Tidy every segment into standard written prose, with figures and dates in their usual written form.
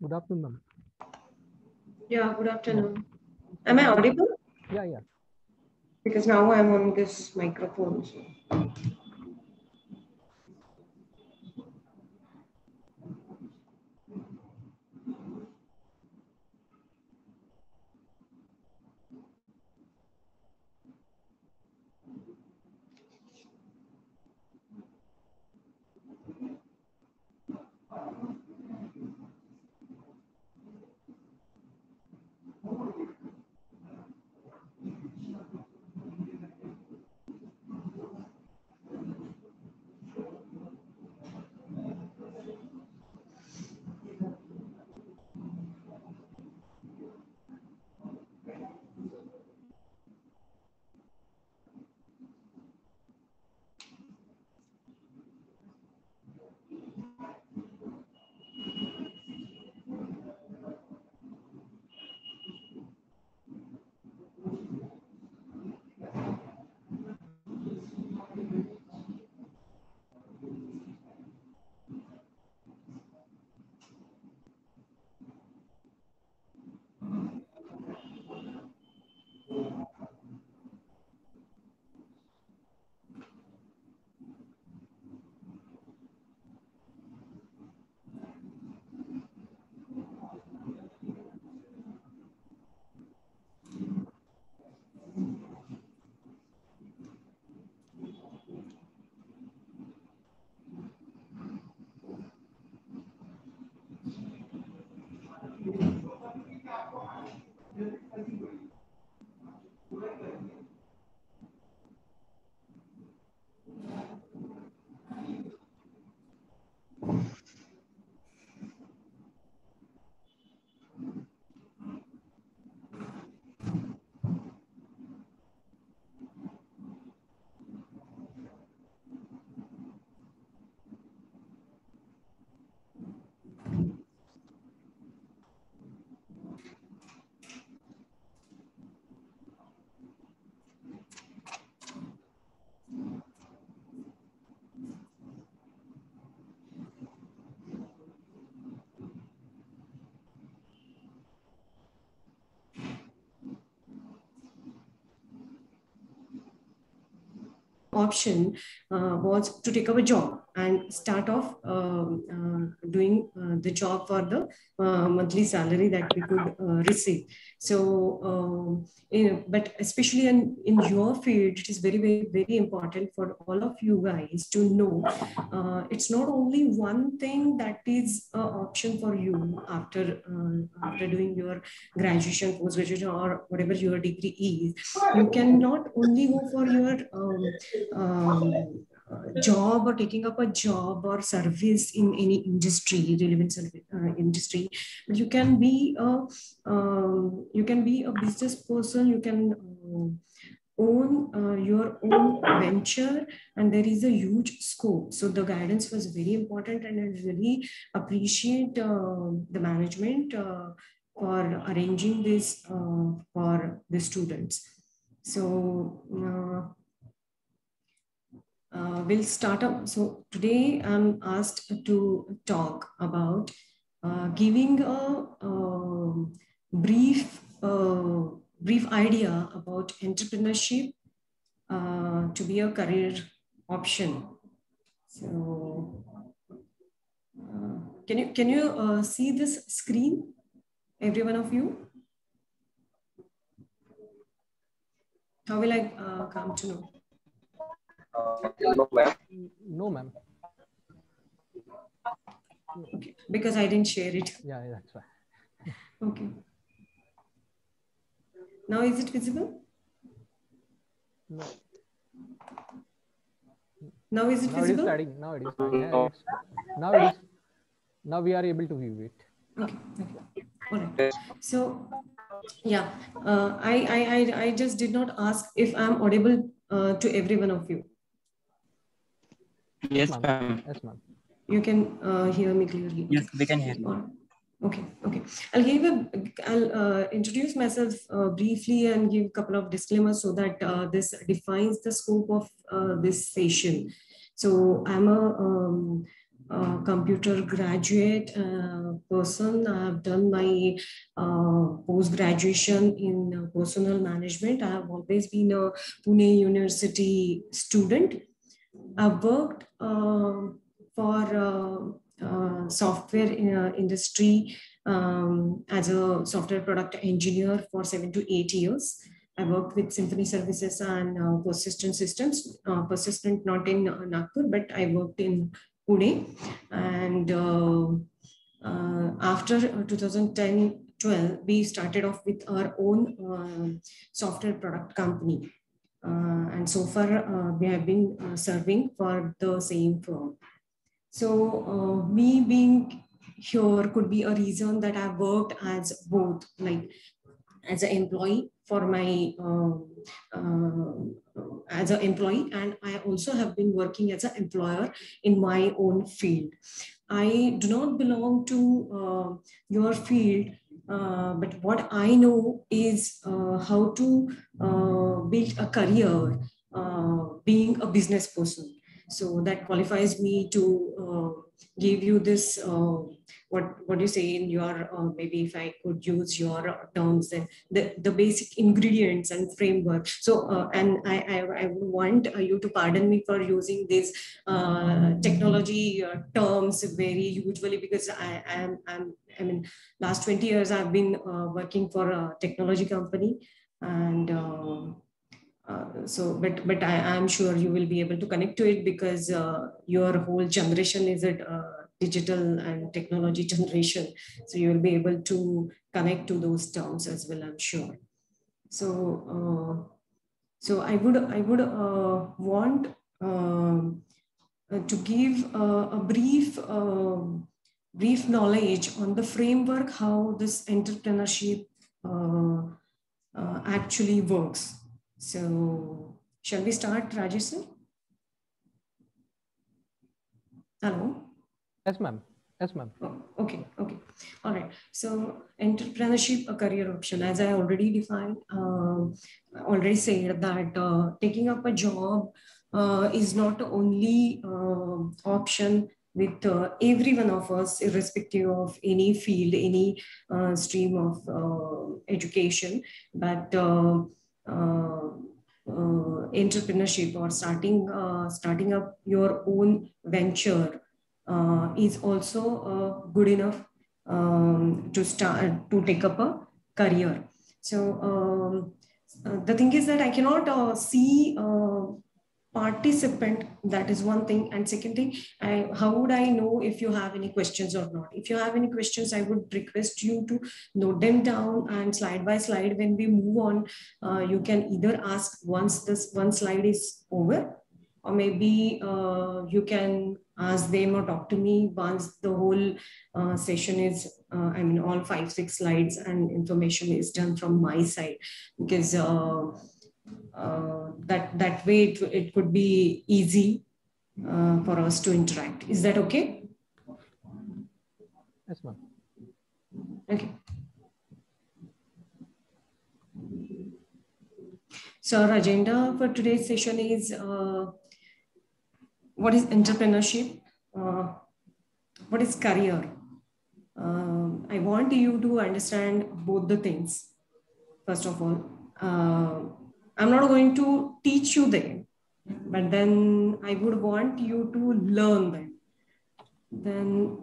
Good afternoon, ma'am. Yeah, good afternoon. Am I audible? Yeah. Because now I'm on this microphone. So. Option was to take up a job and start off doing the job for the monthly salary that we could receive. So, but especially in your field, it is very important for all of you guys to know it's not only one thing that is an option for you after doing your graduation, post-graduation, or whatever your degree is. You cannot only go for your job or taking up a job or service in any industry, relevant service, industry, but you can be a business person. You can own your own venture, and there is a huge scope. So the guidance was very important, and I really appreciate the management for arranging this for the students. So we'll start up. So today I'm asked to talk about giving a brief idea about entrepreneurship to be a career option. So can you see this screen, every one of you? How will I come to know? No, ma'am. Okay, because I didn't share it. Yeah, that's why. Okay. Now is it visible? No. Now is it visible? Now it is starting. Now it is. Now we are able to view it. Okay. All right. So yeah, I just did not ask if I'm audible to every one of you. Yes, ma'am. Yes, ma'am. You can hear me clearly. Yes, we can hear you. Okay. I'll introduce myself briefly and give a couple of disclaimers so that this defines the scope of this session. So I'm computer graduate person. I have done my post-graduation in personal management. I have always been a Pune University student. I've worked for software industry as a software product engineer for 7 to 8 years. I worked with Symphony Services and Persistent Systems. Persistent not in Nagpur, but I worked in Pune. And after 2010-12, we started off with our own software product company. And so far, we have been serving for the same firm. So me being here could be a reason that I've worked as both, like as an employee for my as an employee, and I also have been working as an employer in my own field. I do not belong to your field, but what I know is how to build a career being a business person. So that qualifies me to give you this what you say in your maybe if I could use your terms, then the basic ingredients and framework. So and I would want you to pardon me for using these technology terms very usually, because I mean last 20 years I've been working for a technology company, and so but I am sure you will be able to connect to it, because your whole generation is a digital and technology generation, so you will be able to connect to those terms as well, I'm sure. So so I would want to give a brief knowledge on the framework, how this entrepreneurship actually works. So shall we start, Rajesh sir? Hello? Yes, ma'am. Yes, ma'am. Oh, okay. All right. So entrepreneurship, a career option, as I already defined, already said that taking up a job is not the only option with every one of us, irrespective of any field, any stream of education, but entrepreneurship or starting up your own venture is also good enough to start to take up a career. So the thing is that I cannot see participant. That is one thing, and second thing, how would I know if you have any questions or not? If you have any questions, I would request you to note them down, and slide by slide when we move on, you can either ask once this one slide is over, or maybe you can ask them or talk to me once the whole session is I mean all 5-6 slides and information is done from my side, because that way it could be easy for us to interact. Is that okay? Yes, ma'am. Okay. So our agenda for today's session is what is entrepreneurship? What is career? I want you to understand both the things. First of all, I'm not going to teach you them, but then I would want you to learn them. Then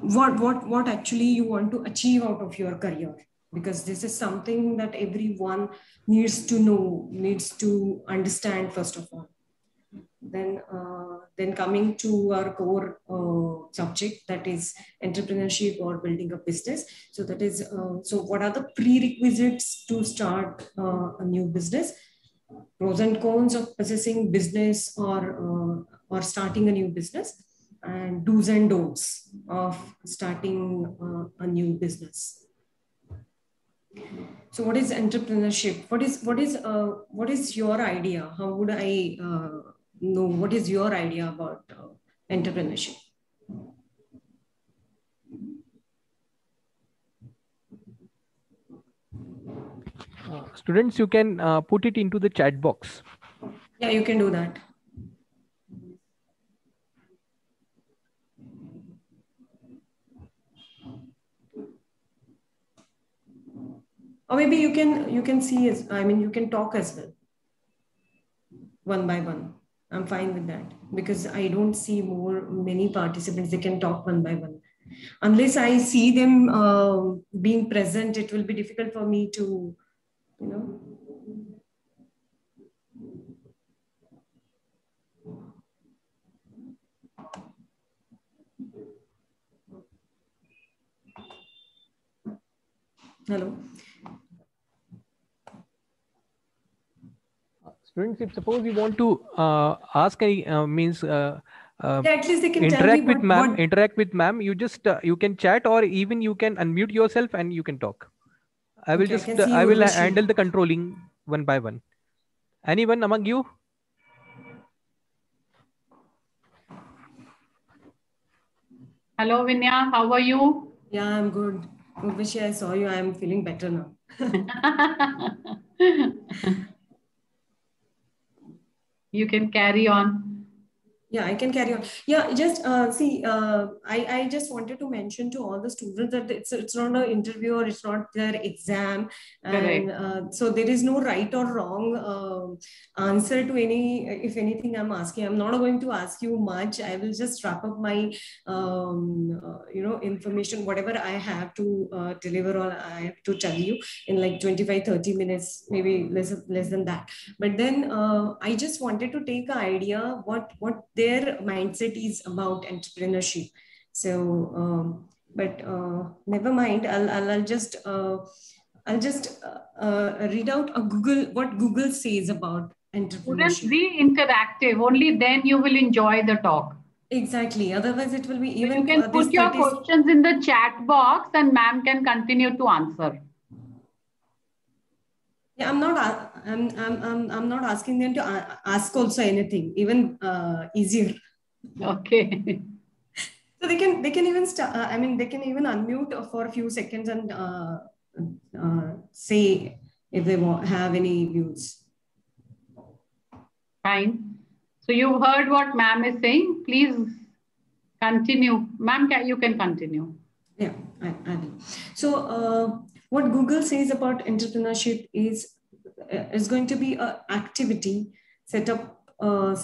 what actually you want to achieve out of your career, because this is something that everyone needs to know, needs to understand first of all. Then coming to our core subject, that is entrepreneurship or building a business. So that is so what are the prerequisites to start a new business, pros and cons of possessing business or starting a new business, and do's and don'ts of starting a new business. So what is entrepreneurship? What is your idea? How would I know what is your idea about entrepreneurship? Students, you can put it into the chat box. Yeah, you can do that. Or maybe you can see as, I mean, you can talk as well, one by one. I'm fine with that because I don't see many participants. They can talk one by one. Unless I see them being present, it will be difficult for me to, you know. Hello. Students, if suppose you want to ask any Yeah, at least they can tell me interact with ma'am, you just you can chat, or even you can unmute yourself and you can talk. I will Okay, just I can see I will Urvashi. handle the controlling one by one. Anyone among you? Hello, Vinya. How are you? Yeah, I'm good. Urvashi, I saw you. I'm feeling better now. You can carry on. Yeah, I can carry on. Yeah, just see, I just wanted to mention to all the students that it's not an interview or it's not their exam, and so there is no right or wrong answer to any. If anything, I'm asking. I'm not going to ask you much. I will just wrap up my information, whatever I have to deliver or I have to tell you in like 25-30 minutes, maybe less than that. But then I just wanted to take an idea what their mindset is about entrepreneurship. So, but never mind. I'll just read out what Google says about entrepreneurship. Students, be interactive. Only then you will enjoy the talk. Exactly. Otherwise, it will be even. So you can put your questions in the chat box, and ma'am can continue to answer. Yeah, I'm not asking them to ask also anything, even easier. Okay. So they can even start. I mean, they can even unmute for a few seconds and say if they have any views. Fine. So you heard what ma'am is saying. Please continue, ma'am. You can continue. Yeah, I will. So what Google says about entrepreneurship is going to be an activity set of a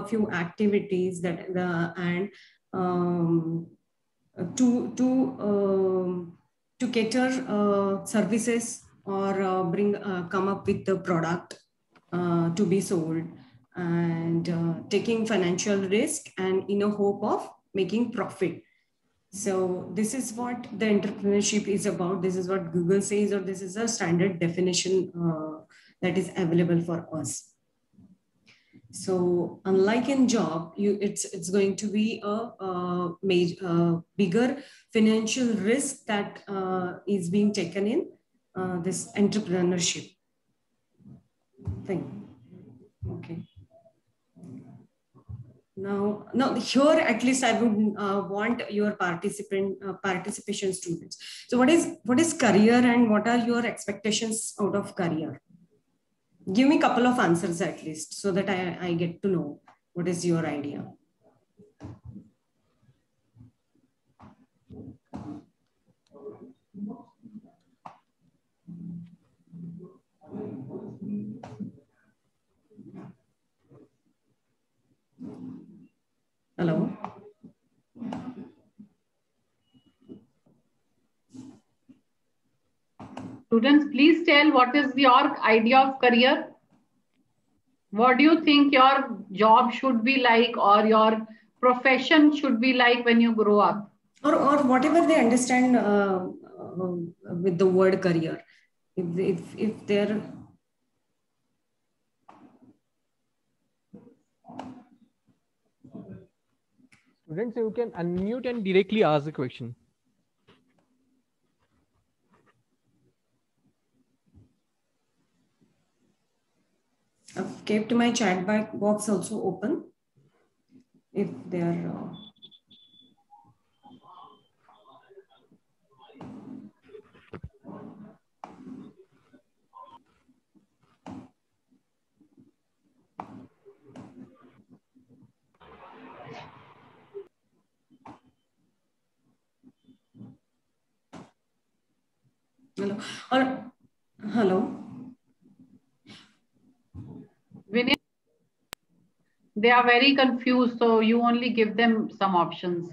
few activities that and to cater services or come up with the product to be sold, and taking financial risk and in a hope of making profit. So this is what the entrepreneurship is about. This is what Google says, or this is a standard definition that is available for us. So unlike in job, it's going to be a bigger financial risk that is being taken in this entrepreneurship thing. Okay. Now here at least I would want your participation students. So what is career and what are your expectations out of career? Give me a couple of answers at least so that I get to know what is your idea. Hello. Students, please tell what is your idea of career? What do you think your job should be like, or your profession should be like when you grow up? Or whatever they understand with the word career. If they're Students, you can unmute and directly ask the question. I've kept my chat box also open. If they are hello. Or Hello. Vinay, they are very confused, so you only give them some options.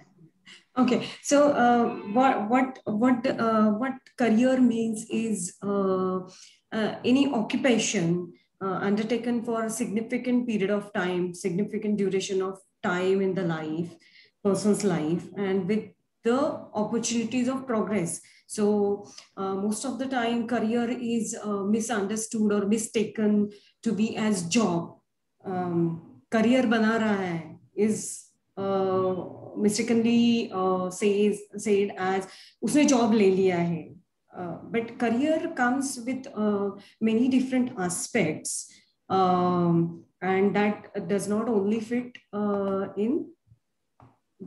Okay, so what career means is any occupation undertaken for a significant period of time, significant duration of time in the life, person's life, and with the opportunities of progress. So most of the time, career is misunderstood or mistaken to be as job. Career bana raha hai is mistakenly said as उसने job ले लिया है. But career comes with many different aspects, and that does not only fit in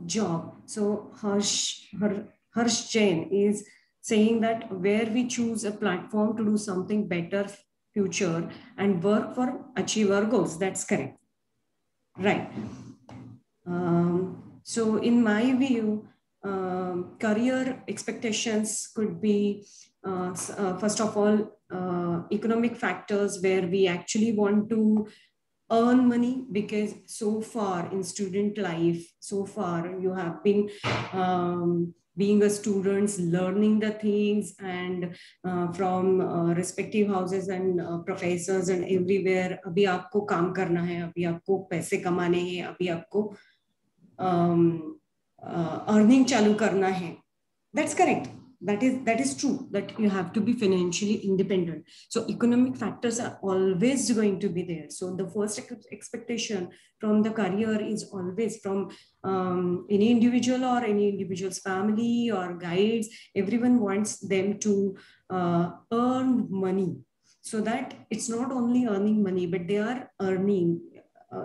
job. So Harsh Jain is saying that where we choose a platform to do something better future and work for achieve our goals. That's correct. Right. So in my view, career expectations could be, first of all, economic factors where we actually want to earn money, because so far in student life, so far you have been being a student, learning the things, and from respective houses and professors and everywhere, अभी आपको काम करना है, अभी आपको पैसे कमाने हैं, अभी आपको earning चालू करना है. That's correct. That is true, that you have to be financially independent. So economic factors are always going to be there. So the first expectation from the career is always from any individual or any individual's family or guides. Everyone wants them to earn money, so that it's not only earning money, but they are earning.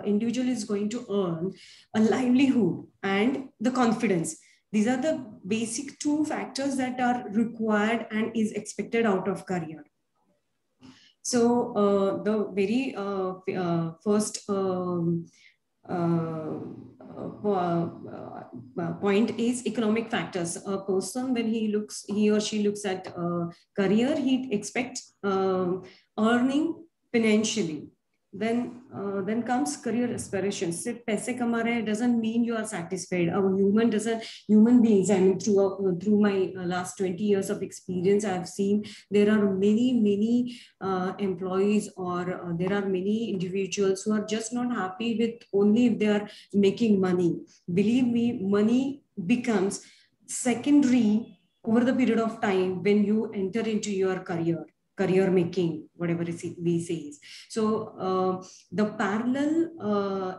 Individual is going to earn a livelihood and the confidence. These are the basic two factors that are required and is expected out of career. So the very first point is economic factors. A person, when he or she looks at career, he expects earning financially. Then comes career aspirations. If paise kama rahe doesn't mean you are satisfied. Human beings, I mean, through my last 20 years of experience, I've seen there are many employees, or there are many individuals who are just not happy with only if they are making money. Believe me, money becomes secondary over the period of time when you enter into your career making, whatever we say. So the parallel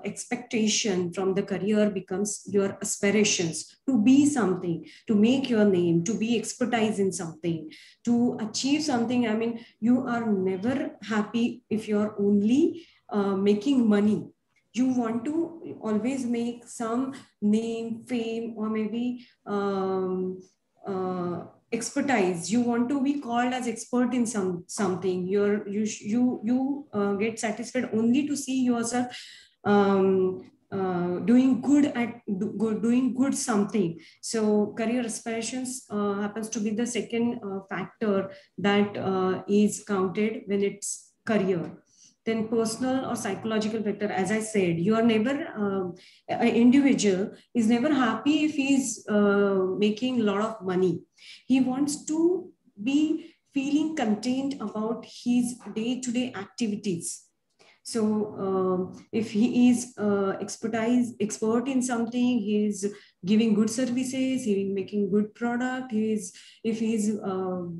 expectation from the career becomes your aspirations to be something, to make your name, to be expertise in something, to achieve something. I mean, you are never happy if you're only making money. You want to always make some name, fame, or maybe expertise. You want to be called as expert in something. You get satisfied only to see yourself doing good something. So career aspirations happens to be the second factor that is counted when it's career. Then personal or psychological factor, as I said, you are never, an individual is never happy if he's making a lot of money. He wants to be feeling content about his day-to-day activities. So if he is expert in something, he is giving good services, he is making good product, if he is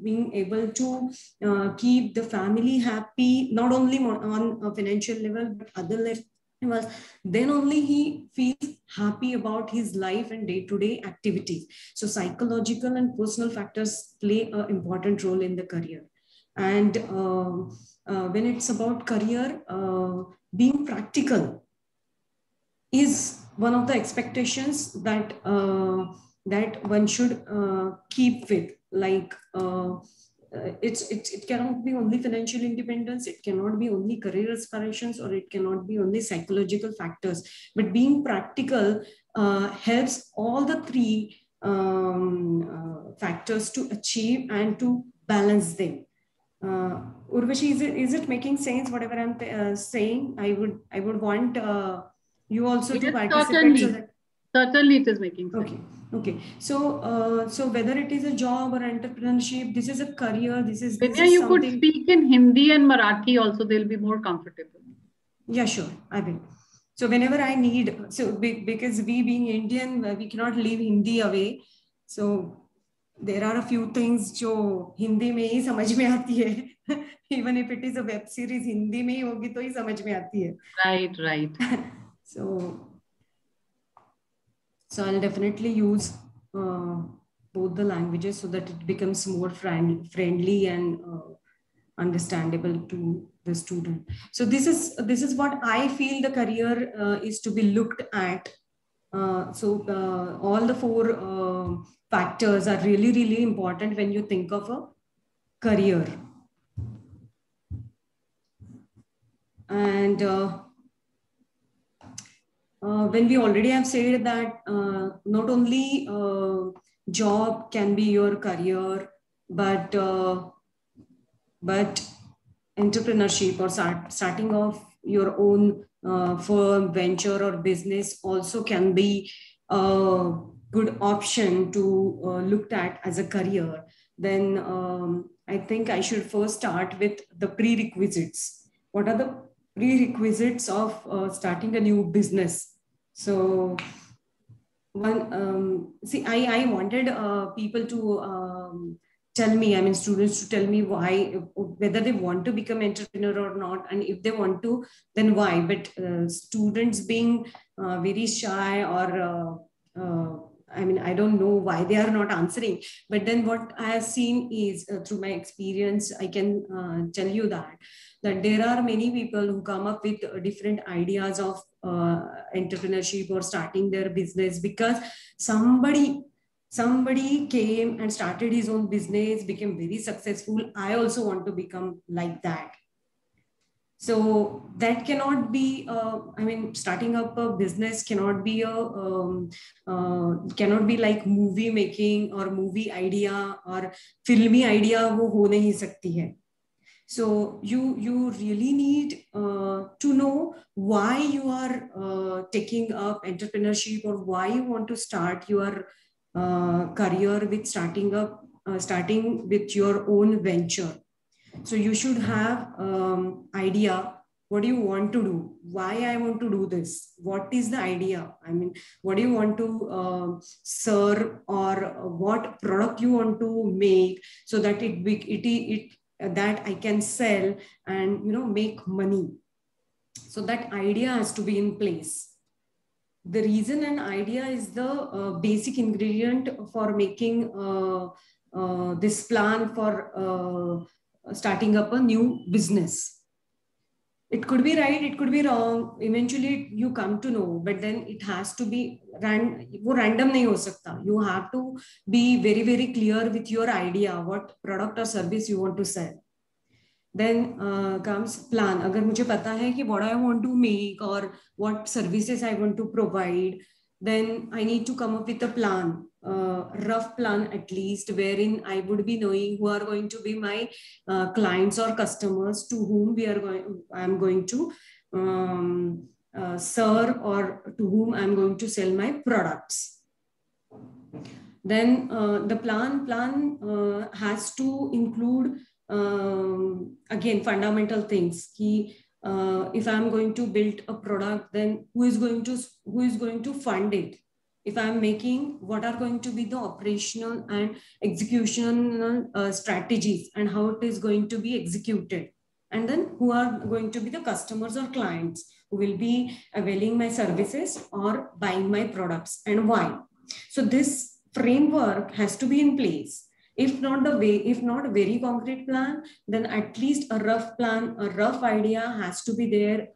being able to keep the family happy, not only on a financial level, but other levels, then only he feels happy about his life and day-to-day activities. So psychological and personal factors play an important role in the career. And when it's about career, being practical is one of the expectations that that one should keep with. Like it cannot be only financial independence, it cannot be only career aspirations, or it cannot be only psychological factors. But being practical helps all the three factors to achieve and to balance them. Urvashi, is it making sense whatever I'm saying? I would want you also to participate so that. Certainly it is making sense. Okay. So whether it is a job or entrepreneurship, this is a career. This is Vinaya, you could speak in Hindi and Marathi also. They'll be more comfortable. Yeah, sure. I will. So whenever I need, so because we being Indian, we cannot leave Hindi away. So there are a few things जो हिंदी में ही समझ में आती है. Even if it is a web series, Hindi में ही होगी तो ही समझ में आती है. Right. So I'll definitely use both the languages so that it becomes more friendly and understandable to the student. So this is what I feel the career is to be looked at. All the four factors are really, really important when you think of a career. And when we already have said that not only job can be your career, but entrepreneurship or starting off your own firm, venture or business also can be a good option to look at as a career. Then I think I should first start with the prerequisites. What are the prerequisites of starting a new business? So one, I wanted people to tell me, I mean, students to tell me why, whether they want to become entrepreneur or not, and if they want to, then why. But students being very shy or I mean, I don't know why they are not answering. But then what I have seen is through my experience, I can tell you that there are many people who come up with different ideas of entrepreneurship or starting their business because somebody came and started his own business, became very successful. I also want to become like that. So that cannot be, I mean, starting up a business cannot be like movie making or movie idea or filmy idea, wo ho nahi sakti hai. So you really need to know why you are taking up entrepreneurship or why you want to start your career with starting with your own venture. So you should have idea. What do you want to do? Why I want to do this? What is the idea? I mean, what do you want to serve or what product you want to make so that that I can sell and make money. So that idea has to be in place. The reason and idea is the basic ingredient for making this plan for starting up a new business. It could be right, it could be wrong. Eventually you come to know, but then it has to be random nahi ho sakta. You have to be very, very clear with your idea, what product or service you want to sell. Then comes plan. Agar mujhe pata hai ki what I want to make or what services I want to provide, then I need to come up with a plan, rough plan at least, wherein I would be knowing who are going to be my clients or customers to whom I am going to serve or to whom I am going to sell my products. Then the plan has to include again fundamental things. If I'm going to build a product, then who is going to fund it? If I'm making, what are going to be the operational and executional strategies and how it is going to be executed? And then who are going to be the customers or clients who will be availing my services or buying my products and why? So this framework has to be in place. If not a very concrete plan, then at least a rough plan, a rough idea has to be there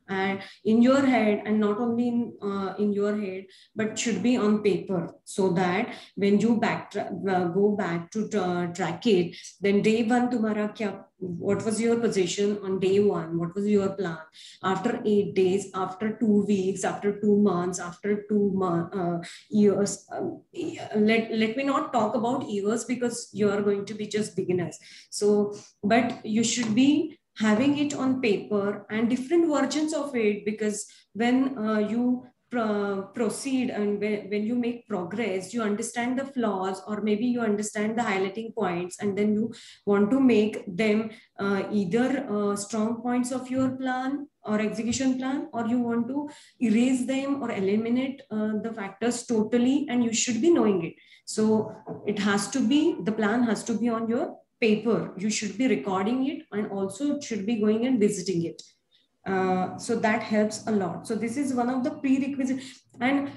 in your head, and not only in your head, but should be on paper, so that when you go back to track it, then day one तुम्हारा क्या what was your position on day one? What was your plan? After 8 days, after 2 weeks, after 2 months, after 2 years. Let me not talk about years because you are going to be just beginners. So, but you should be having it on paper and different versions of it, because when you proceed and when you make progress, you understand the flaws, or maybe you understand the highlighting points, and then you want to make them either strong points of your plan or execution plan, or you want to erase them or eliminate the factors totally, and you should be knowing it. So it has to be, the plan has to be on your paper. You should be recording it, and also should be going and visiting it. So that helps a lot. So this is one of the prerequisites. And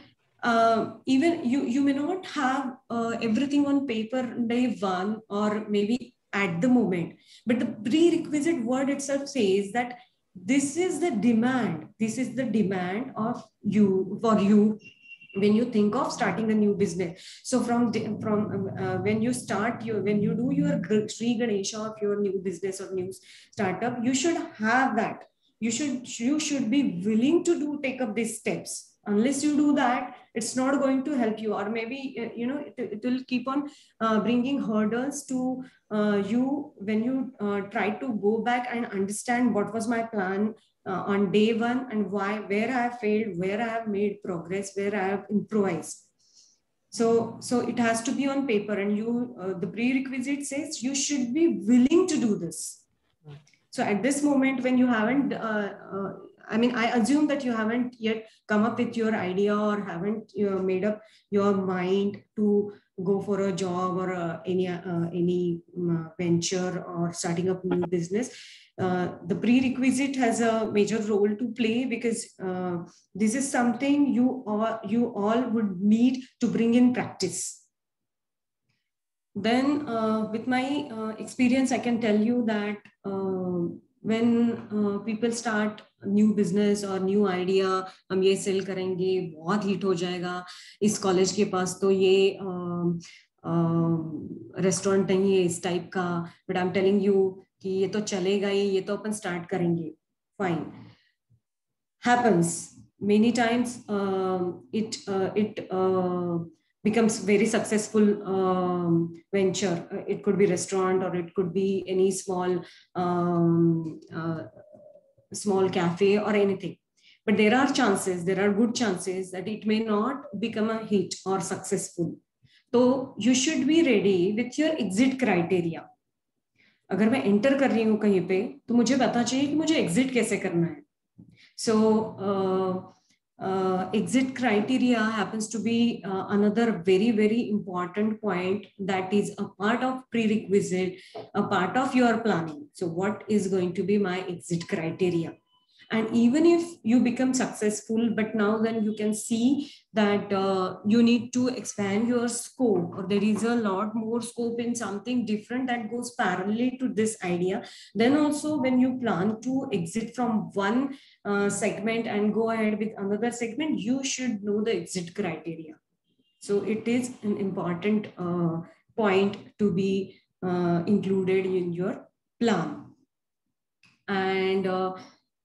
even you may not have everything on paper day one, or maybe at the moment, but the prerequisite word itself says that this is the demand. This is the demand of you, for you, when you think of starting a new business. So from when you start when you do your Sri Ganesha of your new business or new startup, you should have that. You should be willing to take up these steps. Unless you do that, it's not going to help you, or maybe it will keep on bringing hurdles to you when you try to go back and understand what was my plan on day one, and where I have failed, where I have made progress, where I have improvised. So it has to be on paper, and the prerequisite says you should be willing to do this. So at this moment, when you haven't, I assume that you haven't yet come up with your idea, or haven't made up your mind to go for a job or any venture or starting up new business. The prerequisite has a major role to play, because this is something you all would need to bring in practice. Then with my experience, I can tell you that when people start new business or new idea, हम ये cell करेंगे, बहुत hit हो जाएगा, इस college के पास तो ये रेस्टोरेंट नहीं है इस टाइप का, but I am telling you कि ये तो चलेगा ही, ये तो अपन स्टार्ट करेंगे. Fine, happens many times. It becomes very successful venture. It could be restaurant, or it could be any small cafe or anything. But there are good chances that it may not become a hit or successful. So you should be ready with your exit criteria. अगर मैं enter कर रही हूँ कहीं पे, तो मुझे पता चाहिए कि मुझे exit कैसे करना है. So exit criteria happens to be another very, very important point that is a part of prerequisite, a part of your planning. So what is going to be my exit criteria? And even if you become successful, but now then you can see that you need to expand your scope, or there is a lot more scope in something different that goes parallel to this idea. Then also when you plan to exit from one segment and go ahead with another segment, you should know the exit criteria. So it is an important point to be included in your plan. And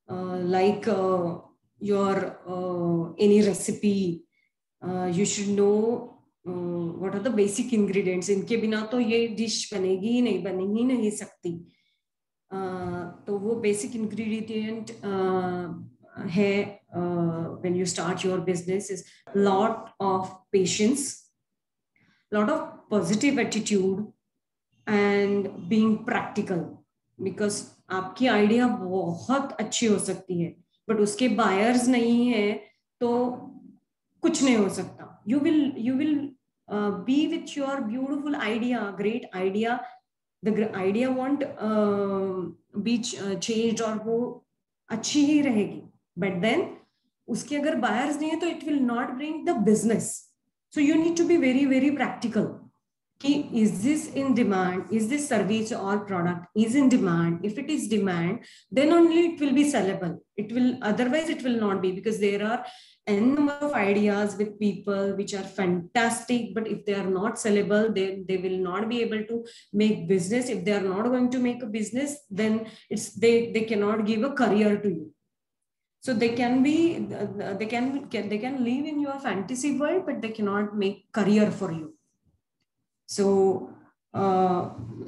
like your any recipe, you should know what are the basic ingredients. इनके बिना तो ये dish बनेगी ही नहीं, बन ही नहीं सकती. तो वो basic ingredient है when you start your business is lot of patience, lot of positive attitude, and being practical. Because आपकी आइडिया बहुत अच्छी हो सकती है, बट उसके बायर्स नहीं है तो कुछ नहीं हो सकता. You will be with your beautiful idea, great idea. The idea won't be changed, और वो अच्छी ही रहेगी. But then उसके अगर बायर्स नहीं है तो it will not bring the business. So you need to be very, very practical. Is this in demand? Is this service or product is in demand? If it is demand, then only it will be sellable. It will, otherwise it will not be, because there are n number of ideas with people which are fantastic, but if they are not sellable, they will not be able to make business. If they are not going to make a business, then they cannot give a career to you. So they can live in your fantasy world, but they cannot make career for you. So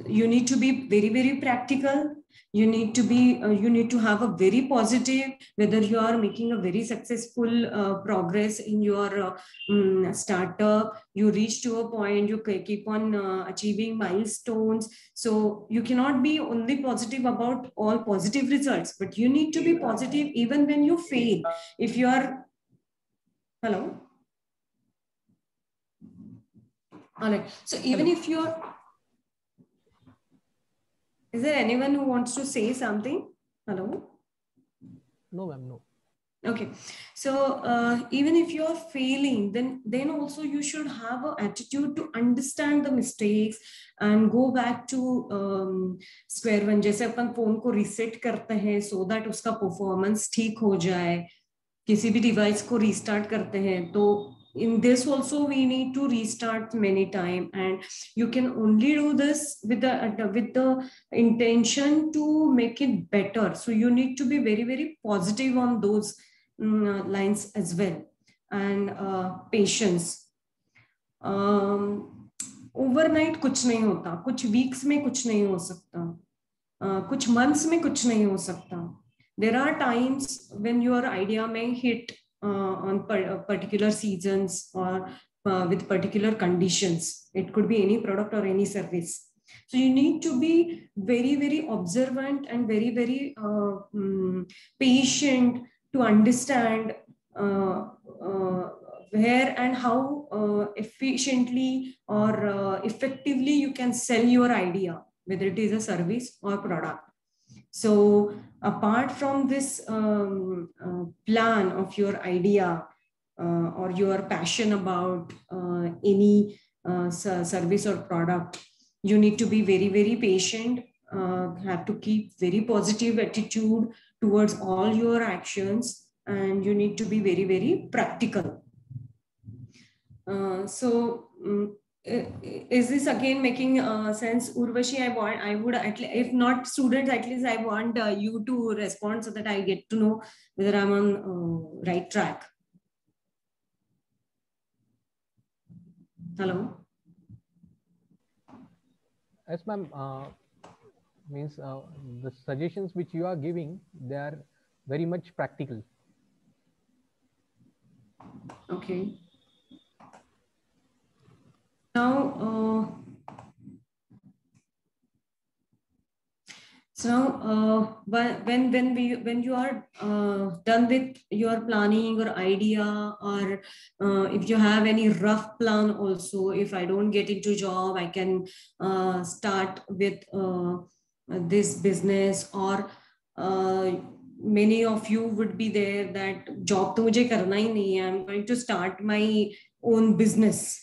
you need to be very, very practical. You need to have a very positive, whether you are making a very successful progress in your startup, you reach to a point, you keep on achieving milestones. So you cannot be only positive about all positive results, but you need to be positive even when you fail. If you are, hello? All right. So even if you're, is there anyone who wants to say something? Hello? No, ma'am, no. Okay. So even if you're failing, then also you should have an attitude to understand the mistakes and go back to square one. जैसे अपन phone को reset करते हैं so that उसका performance ठीक हो जाए. किसी भी device को restart करते हैं तो in this also we need to restart many times, and you can only do this with the intention to make it better. So you need to be very, very positive on those lines as well. And patience. Overnight कुछ नहीं होता, कुछ weeks में कुछ नहीं हो सकता, कुछ months में कुछ नहीं हो सकता. There are times when your idea may hit on particular seasons or with particular conditions. It could be any product or any service. So you need to be very, very observant and very, very patient to understand where and how efficiently or effectively you can sell your idea, whether it is a service or product. So apart from this plan of your idea or your passion about any service or product, you need to be very, very patient, have to keep very positive attitude towards all your actions, and you need to be very, very practical. Is this again making sense, Urvashi? I would at least, if not students, at least I want you to respond so that I get to know whether I'm on right track. Hello. Yes, ma'am. Means the suggestions which you are giving, they are very much practical. Okay. Now, when you are done with your planning or idea, or if you have any rough plan also, if I don't get into job, I can start with this business, or many of you would be there that job to mujhe karna hi nahi hai, I'm going to start my own business.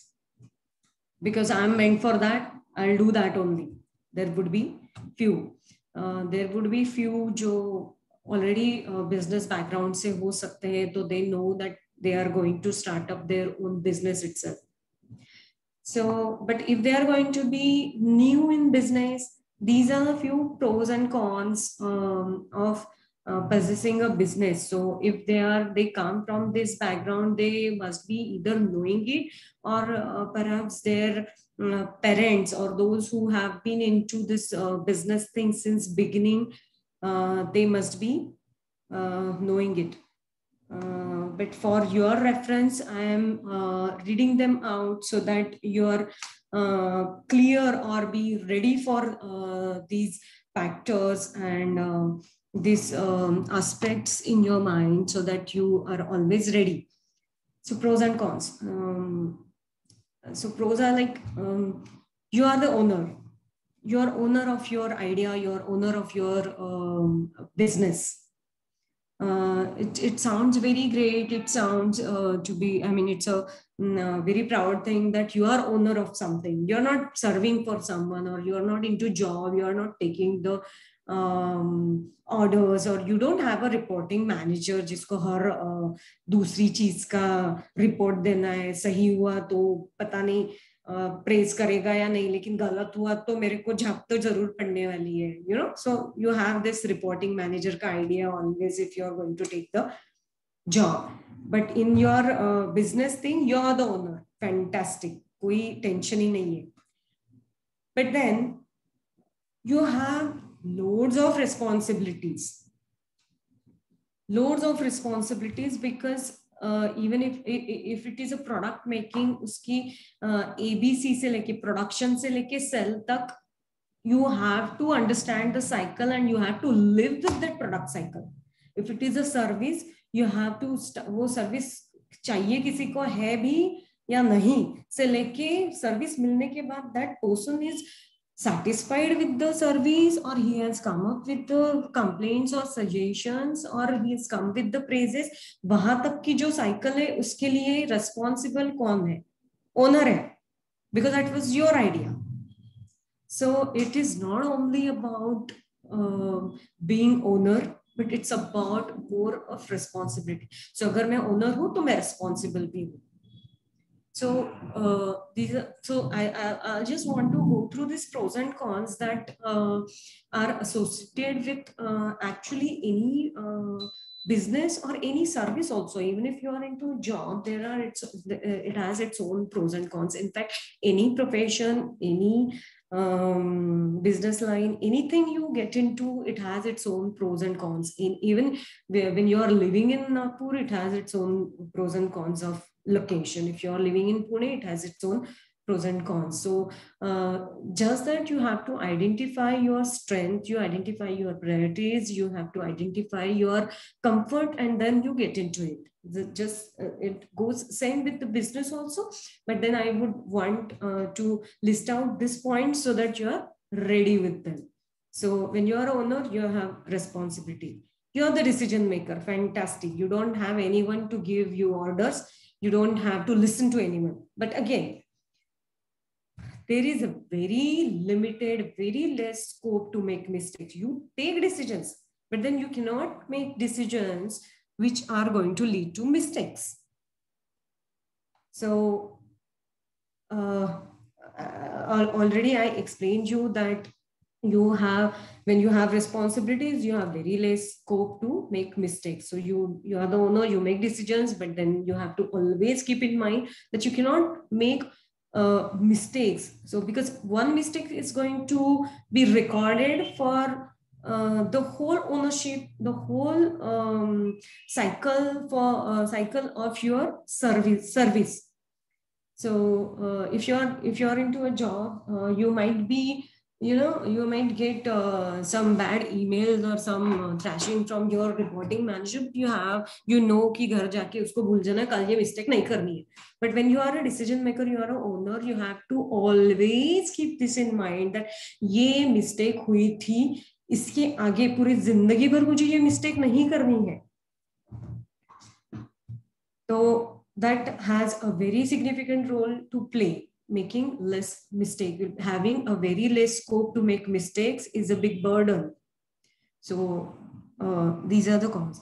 Because I'm meant for that, I'll do that only. There would be few. There would be few jo already business background se ho sakte hai, so they know that they are going to start up their own business itself. So, but if they are going to be new in business, these are a few pros and cons of possessing a business. So if they come from this background, they must be either knowing it, or perhaps their parents or those who have been into this business thing since beginning, they must be knowing it. But for your reference, I am reading them out so that you are clear or be ready for these factors and these aspects in your mind, so that you are always ready. So pros and cons. So pros are like, you are the owner. You are owner of your idea. You are owner of your business. it sounds very great. It sounds to be, I mean, it's a very proud thing that you are owner of something. You're not serving for someone, or you're not into job. You're not taking the orders, or you don't have a reporting manager जिसको हर दूसरी चीज का report देना है. सही हुआ तो पता नहीं प्रेज करेगा या नहीं, लेकिन गलत हुआ तो मेरे को झप तो जरूर पड़ने वाली है. You know, so you have this reporting manager का idea always if you are going to take the job. But in your business thing you are the owner. Fantastic, कोई टेंशन ही नहीं है. But then you have loads of responsibilities because even if it is a product making, uski ABC se leke production se leke sell tak, you have to understand the cycle and you have to live with that product cycle. If it is a service, you have to wo service chahiye kisi ko hai bhi ya nahi se leke service milne ke baad that person is satisfied with the service, or he has come up with the complaints or suggestions, or he has come with the praises. वहां तक की जो cycle है उसके लिए responsible कौन है? Owner है, because that was your idea. So it is not only about being owner, but it's about more of responsibility. So अगर मैं owner हूँ तो मैं responsible भी हूँ. So these are, so I just want to go through these pros and cons that are associated with actually any business or any service also. Even if you are into a job, it has its own pros and cons. In fact, any profession, any business line, anything you get into, it has its own pros and cons. Even when you are living in Nagpur, it has its own pros and cons of location. If you are living in Pune, it has its own pros and cons. So just that you have to identify your strength, you identify your priorities, you have to identify your comfort, and then you get into it. It goes same with the business also, but then I would want to list out this point so that you are ready with them. So when you are an owner, you have responsibility. You are the decision maker. Fantastic. You don't have anyone to give you orders. You don't have to listen to anyone. But again, there is a very limited, very less scope to make mistakes. You take decisions, but then you cannot make decisions which are going to lead to mistakes. So already I explained you that when you have responsibilities, you have very less scope to make mistakes. So you are the owner, you make decisions, but then you have to always keep in mind that you cannot make mistakes. So because one mistake is going to be recorded for the whole ownership, the whole cycle of your service. So if you're into a job, you might be, you might get some bad emails or some thrashing from your reporting manager. You know कि घर जाके उसको भूल जाना, कल ये mistake नहीं करनी है. But when you are a decision maker, you are an owner, you have to always keep this in mind that ये mistake हुई थी, इसके आगे पूरी जिंदगी भर मुझे ये mistake नहीं करनी है. So that has a very significant role to play. Making less mistake, having a very less scope to make mistakes is a big burden. So these are the cons.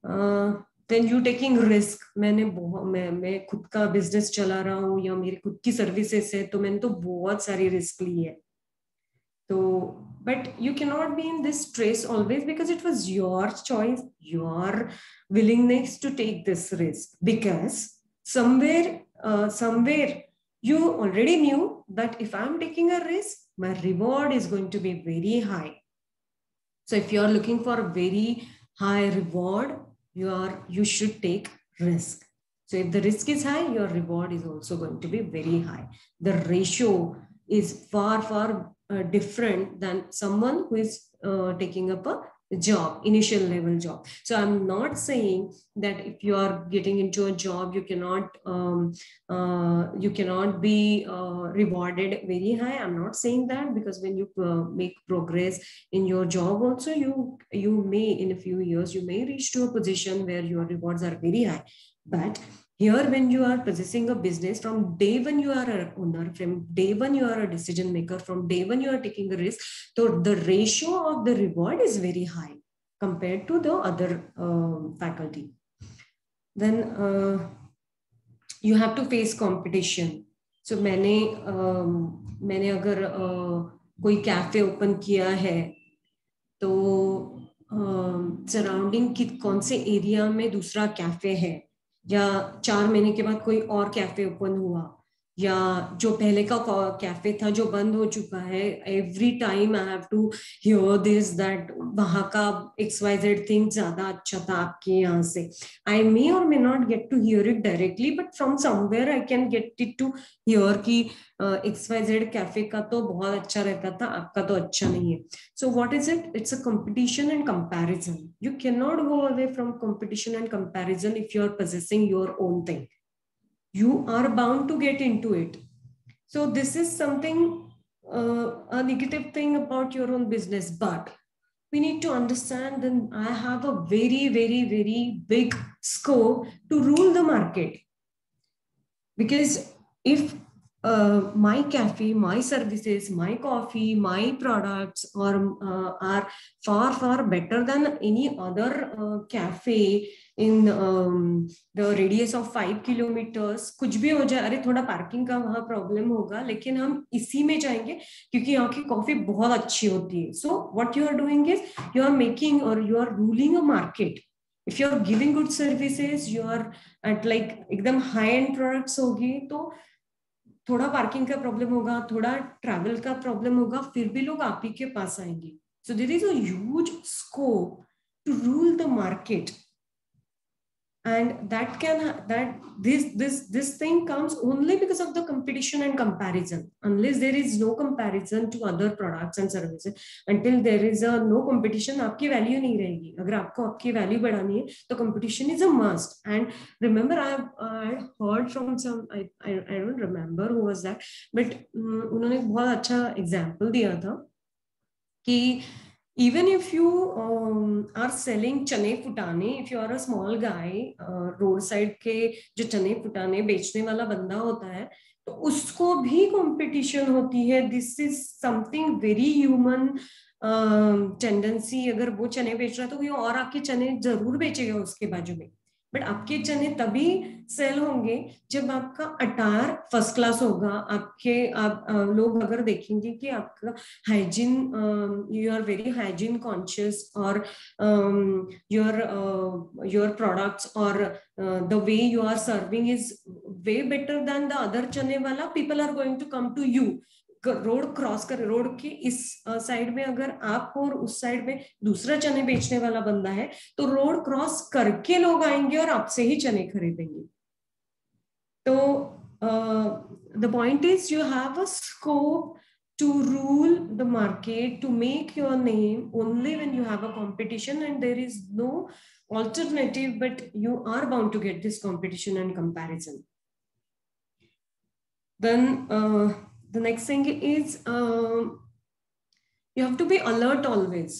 Then you taking risk. मैं खुद का business चला रहा हूँ या मेरी खुद की services है, तो मैंने तो बहुत सारी risk ली है. So, but you cannot be in this stress always because it was your choice, your willingness to take this risk. Because somewhere you already knew that if I'm taking a risk, my reward is going to be very high. So if you're looking for a very high reward, you should take risk. So if the risk is high, your reward is also going to be very high. The ratio is far different than someone who is taking up a job, initial level job. So I'm not saying that if you are getting into a job, you cannot be rewarded very high. I'm not saying that, because when you make progress in your job also, you may, in a few years, you may reach to a position where your rewards are very high. But here, when you are possessing a business, from day one you are an owner, from day one you are a decision maker, from day one you are taking a risk. So the ratio of the reward is very high compared to the other faculty. Then you have to face competition. So मैंने अगर कोई cafe open किया है, तो surrounding कौन से area में दूसरा कैफे है, या 4 महीने के बाद कोई और कैफे ओपन हुआ, या जो पहले का कैफे था जो बंद हो चुका है, every time I have to hear this that वहां का XYZ थिंग ज्यादा अच्छा था आपके यहाँ से. आई मे और may not get to hear it directly, but from somewhere I can get it to hear कि XYZ कैफे का तो बहुत अच्छा रहता था, आपका तो अच्छा नहीं है. So what is it? It's a competition and comparison. You cannot go away from competition and comparison if you are possessing your own thing. You are bound to get into it. So this is something, a negative thing about your own business. But we need to understand that I have a very, very, very big scope to rule the market. Because if my cafe, my services, my coffee, my products are far, far better than any other cafe in the radius of 5 kilometers, कुछ भी हो जाए, अरे थोड़ा parking का वहाँ problem होगा, लेकिन हम इसी में जाएंगे क्योंकि यहाँ की कॉफी बहुत अच्छी होती है. So what you are doing is you are making or you are ruling a market. If you are giving good services, you are at like एकदम high end products होगी, तो थोड़ा पार्किंग का प्रॉब्लम होगा, थोड़ा ट्रैवल का problem होगा, फिर भी लोग आप ही के पास आएंगे. So there is a huge scope to rule the market, and this thing comes only because of the competition and comparison. Unless there is no comparison to other products and services, until there is a no competition, आपकी value नहीं रहेगी. अगर आपको आपकी value बढ़ानी है तो competition is a must. And remember, I heard from some, I don't remember who was that, but उन्होंने बहुत अच्छा example दिया था कि even if you are selling चने फुटाने, if you are a small guy, road side के जो चने फुटाने बेचने वाला बंदा होता है, तो उसको भी competition होती है. This is something very human tendency. अगर वो चने बेच रहा है तो कोई और आके चने जरूर बेचेगा उसके बाजू में. बट आपके चने तभी सेल होंगे जब आपका अटार फर्स्ट क्लास होगा. आप लोग अगर देखेंगे कि आपका hygiene, you are very hygiene conscious, और योर प्रोडक्ट्स और the way you are serving is way better than the other चने वाला, people are going to come to you. Road cross कर, रोड के इस साइड में अगर आप और उस साइड में दूसरा चने बेचने वाला बंदा है, तो रोड क्रॉस करके लोग आएंगे और आपसे ही चने खरीदेंगे. तो the point is you have a scope to rule the market, to make your name only when you have a competition, and there is no alternative, but you are bound to get this competition and comparison. Then the next thing is you have to be alert always.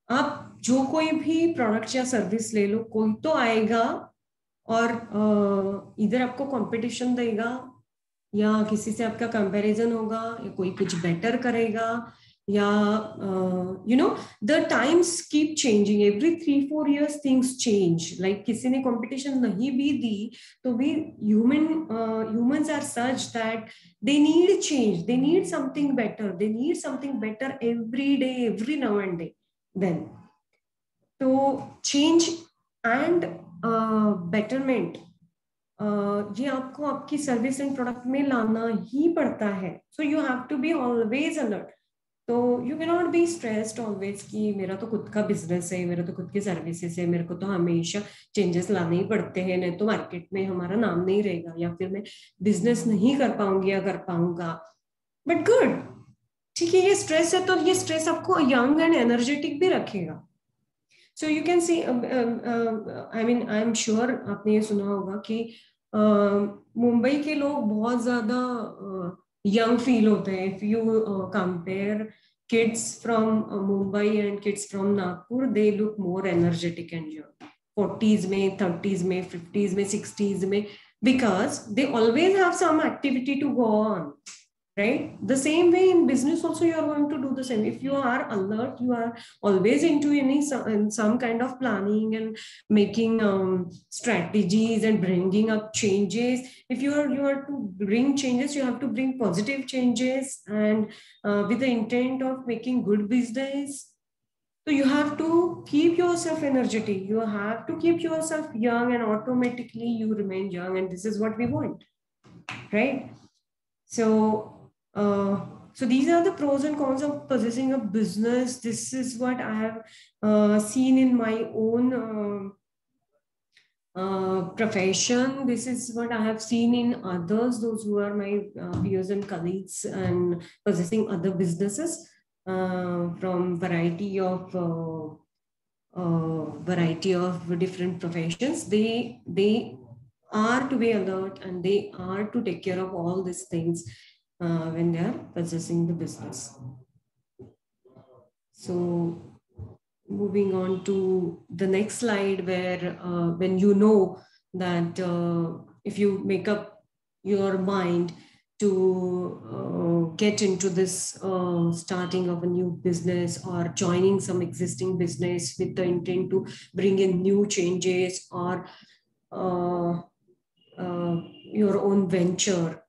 आप जो कोई भी product या service ले लो, कोई तो आएगा और इधर आपको कंपटीशन देगा, या किसी से आपका कंपैरिजन होगा, या कोई कुछ बेटर करेगा, या you know the times keep changing. Every 3-4 years things change. Like किसी ने कंपटीशन नहीं भी दी तो भी humans are such that they need change, they need something better every day, every now and then. तो change and betterment, ये आपको आपकी सर्विस एंड प्रोडक्ट में लाना ही पड़ता है. So you have to be always alert. तो you can not be stressed always कि मेरा तो खुद का बिजनेस है, मेरा तो खुद की सर्विसेज है, मेरे को तो हमेशा चेंजेस लाने ही पड़ते हैं, नहीं तो मार्केट में हमारा नाम नहीं रहेगा, या फिर मैं बिजनेस नहीं कर पाऊंगी या कर पाऊंगा. बट गुड, ठीक है, ये स्ट्रेस है तो ये स्ट्रेस आपको यंग एंड एनर्जेटिक भी रखेगा. So you can see, I mean I am sure आपने ये सुना होगा कि मुंबई के लोग बहुत ज्यादा यंग फील होते हैं. If you compare kids from Mumbai and kids from Nagpur, they look more energetic and young. 40s में, 30s में, 50s में, 60s में, because they always have some activity to go on, right? The same way in business also you are going to do the same. If you are alert, you are always into some kind of planning and making strategies and bringing up changes. If you are to bring changes, you have to bring positive changes and with the intent of making good business. So you have to keep yourself energetic. You have to keep yourself young, and automatically you remain young. And this is what we want, right? So these are the pros and cons of possessing a business. This is what I have seen in my own profession. This is what I have seen in others, those who are my peers and colleagues and possessing other businesses from variety of different professions. They are to be alert and they are to take care of all these things when they are possessing the business. So moving on to the next slide, where when you know that if you make up your mind to get into this starting of a new business or joining some existing business with the intent to bring in new changes or your own venture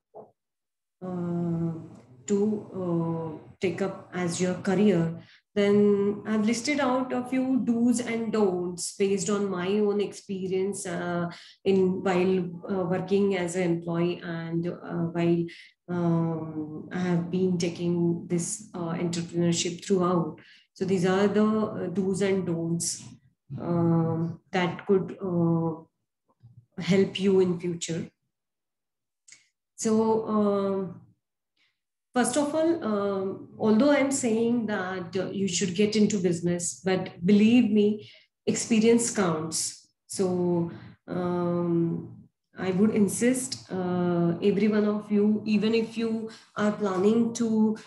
to take up as your career, then I've listed out a few do's and don'ts based on my own experience while working as an employee and while I have been taking this entrepreneurship throughout. So these are the do's and don'ts that could help you in future. So first of all, although I'm saying that you should get into business, but believe me, experience counts. So I would insist every one of you, even if you are planning to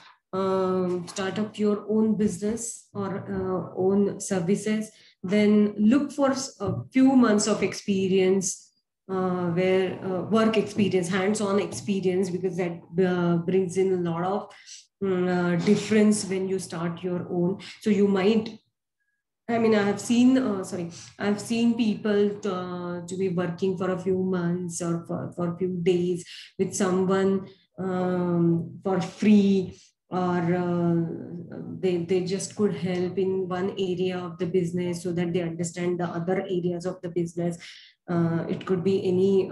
start up your own business or own services, then look for a few months of experience, where work experience, hands-on experience, because that brings in a lot of difference when you start your own. So you might, I mean, I've seen people to be working for a few months or for a few days with someone for free, or they just could help in one area of the business so that they understand the other areas of the business. It could be any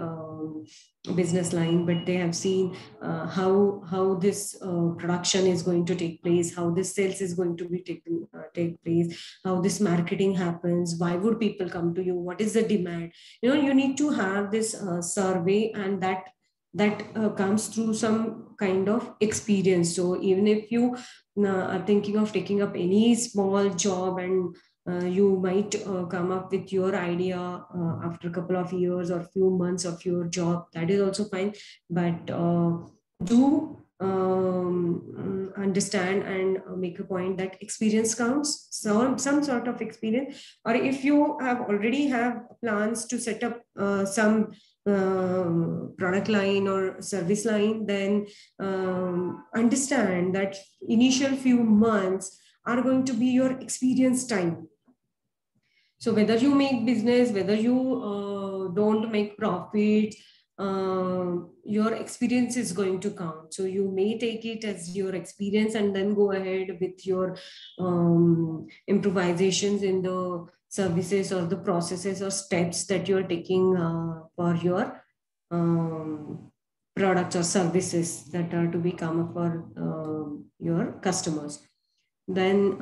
business line, but they have seen how this production is going to take place, how this sales is going to be take place, how this marketing happens, why would people come to you, what is the demand. You need to have this survey, and that comes through some kind of experience. So even if you are thinking of taking up any small job, and you might come up with your idea after a couple of years or few months of your job, that is also fine. But do understand and make a point that experience counts, some sort of experience. Or if you already have plans to set up some product line or service line, then understand that initial few months are going to be your experience time. So whether you make business, whether you don't make profit, your experience is going to count. So you may take it as your experience and then go ahead with your improvisations in the services or the processes or steps that you're taking for your products or services that are to be come up for your customers. Then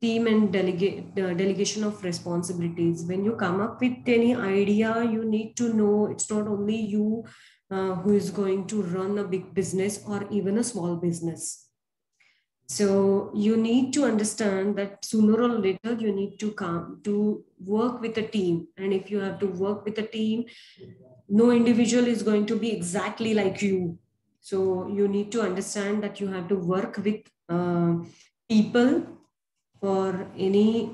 team and delegation of responsibilities. When you come up with any idea, you need to know it's not only you who is going to run a big business or even a small business. So you need to understand that sooner or later you need to come to work with a team. And if you have to work with a team, no individual is going to be exactly like you. So you need to understand that you have to work with people for any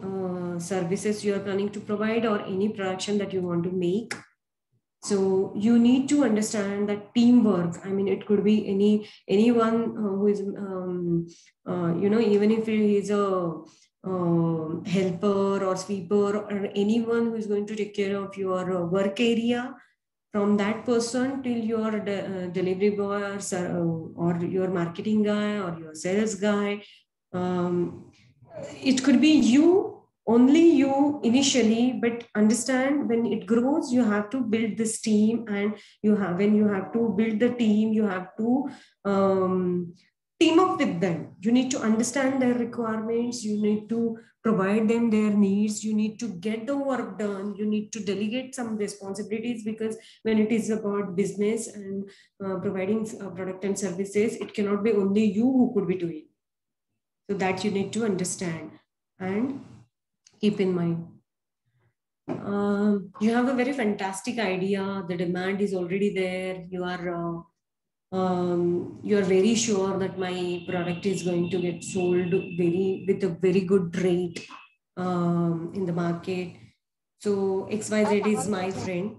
services you are planning to provide or any production that you want to make. So you need to understand that teamwork. I mean, it could be anyone who is, even if he is a helper or sweeper or anyone who is going to take care of your work area, from that person till your delivery boy or your marketing guy or your sales guy. It could be you, only you initially, but understand when it grows, you have to build this team, and when you have to build the team, you have to team up with them. You need to understand their requirements. You need to provide them their needs. You need to get the work done. You need to delegate some responsibilities, because when it is about business and providing product and services, it cannot be only you who could be doing. So that you need to understand and keep in mind. You have a very fantastic idea. The demand is already there. You are very sure that my product is going to get sold with a very good rate in the market. So XYZ is my friend.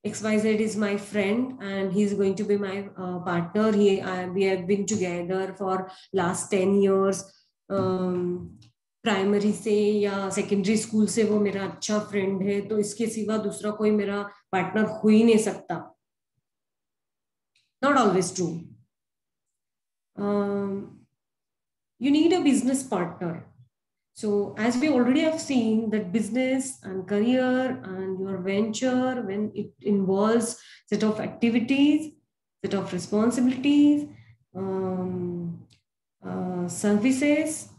XYZ is my friend, and he's going to be my partner. We have been together for last 10 years. Primary से या secondary school से वो मेरा अच्छा friend है, तो इसके सिवा दूसरा कोई मेरा पार्टनर हो ही नहीं सकता. Not always true. You need a business partner. So as we already have seen, that business and career and your venture, when it involves set of activities, set of responsibilities, services,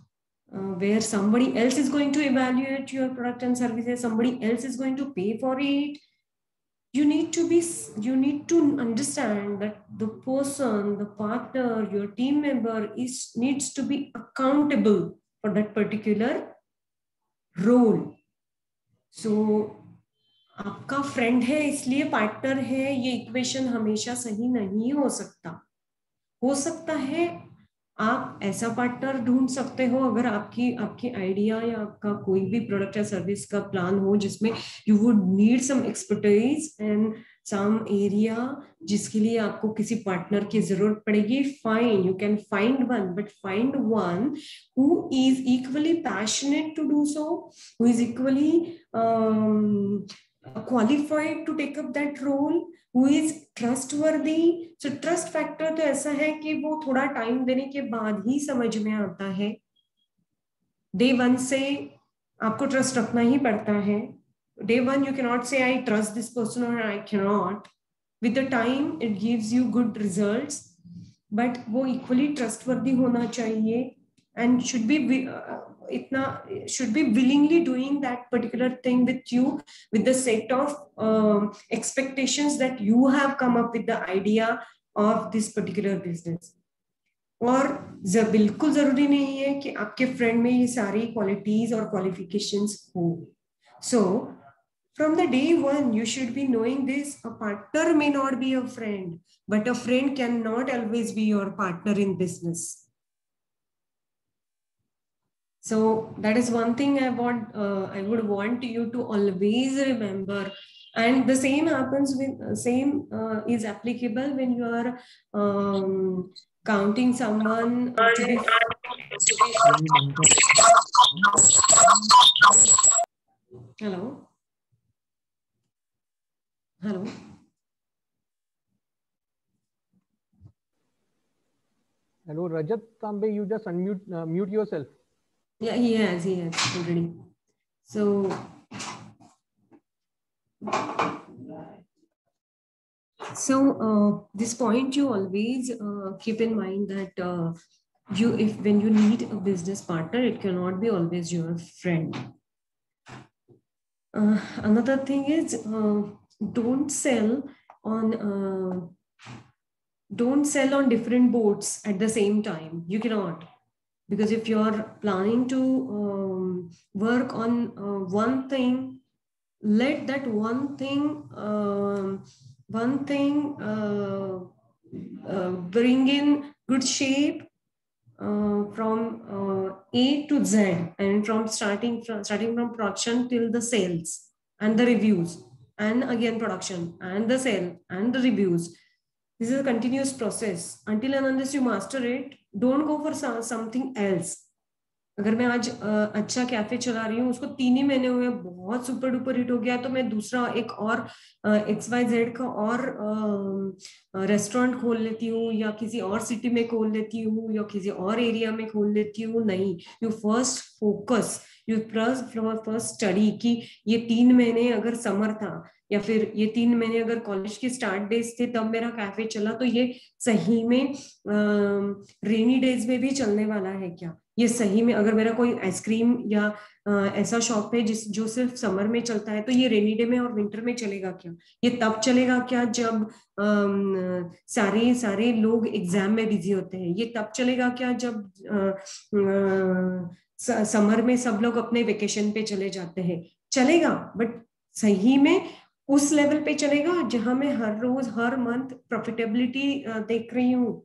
where somebody else is going to evaluate your product and services, somebody else is going to pay for it. You need to understand that the person, the partner, your team member needs to be accountable for that particular role. So आपका friend है इसलिए partner है, ये equation हमेशा सही नहीं हो सकता. हो सकता है आप ऐसा पार्टनर ढूंढ सकते हो अगर आपकी आइडिया या आपका कोई भी प्रोडक्ट या सर्विस का प्लान हो जिसमें you would need some expertise and some area, जिसके लिए आपको किसी पार्टनर की जरूरत पड़ेगी. Fine, you can find one, but find one who is equally passionate to do so, who is equally qualified to take up that role, who is trustworthy. So trust factor तो ऐसा है कि वो थोड़ा time देने के बाद ही समझ में आता है. Day one से आपको ट्रस्ट रखना ही पड़ता है. Day one you cannot say I trust this person or I cannot. With the time it gives you good results, but वो equally trustworthy होना चाहिए and should be willingly doing that particular thing with you, with the set of expectations that you have come up with the idea of this particular business. और बिल्कुल जरूरी नहीं है कि आपके फ्रेंड में ये सारी क्वालिटीज और क्वालिफिकेशंस हो. So from the day one you should be knowing this. A partner may not be a friend, but a friend cannot always be your partner in business. So that is one thing I would want you to always remember. And the same happens is applicable when you are counting someone to be. Hello. Hello, Rajat Tambe, you just mute yourself. Yeah, he has already. So this point you always keep in mind that when you need a business partner, it cannot be always your friend. Another thing is don't sell on don't sell on different boats at the same time. You cannot, because if you're planning to work on one thing, let that one thing bring in good shape from A to Z, and from starting from production till the sales and the reviews, and again production and the sale and the reviews. This is a continuous process. Until and unless you master it, don't go for something else. अगर मैं आज अच्छा cafe चला रही हूँ, उसको 3 ही महीने हुए, बहुत सुपर डुपर हिट हो गया, तो मैं दूसरा एक और XYZ का और रेस्टोरेंट खोल लेती हूँ, या किसी और सिटी में खोल लेती हूँ, या किसी और एरिया में खोल लेती हूँ. नहीं, you first focus, you first study कि ये 3 महीने अगर समर था, या फिर ये 3 महीने अगर कॉलेज के स्टार्ट डेज थे तब मेरा कैफे चला, तो ये सही में रेनी डेज में भी चलने वाला है क्या? ये सही में अगर मेरा कोई आइसक्रीम या ऐसा शॉप है जो सिर्फ समर में चलता है, तो ये रेनी डे में और विंटर में चलेगा क्या? ये तब चलेगा क्या जब सारे लोग एग्जाम में बिजी होते हैं? ये तब चलेगा क्या जब समर में सब लोग अपने वेकेशन पे चले जाते हैं? चलेगा, बट सही में उस लेवल पे चलेगा जहां मैं हर रोज हर मंथ प्रॉफिटेबिलिटी देख रही हूँ.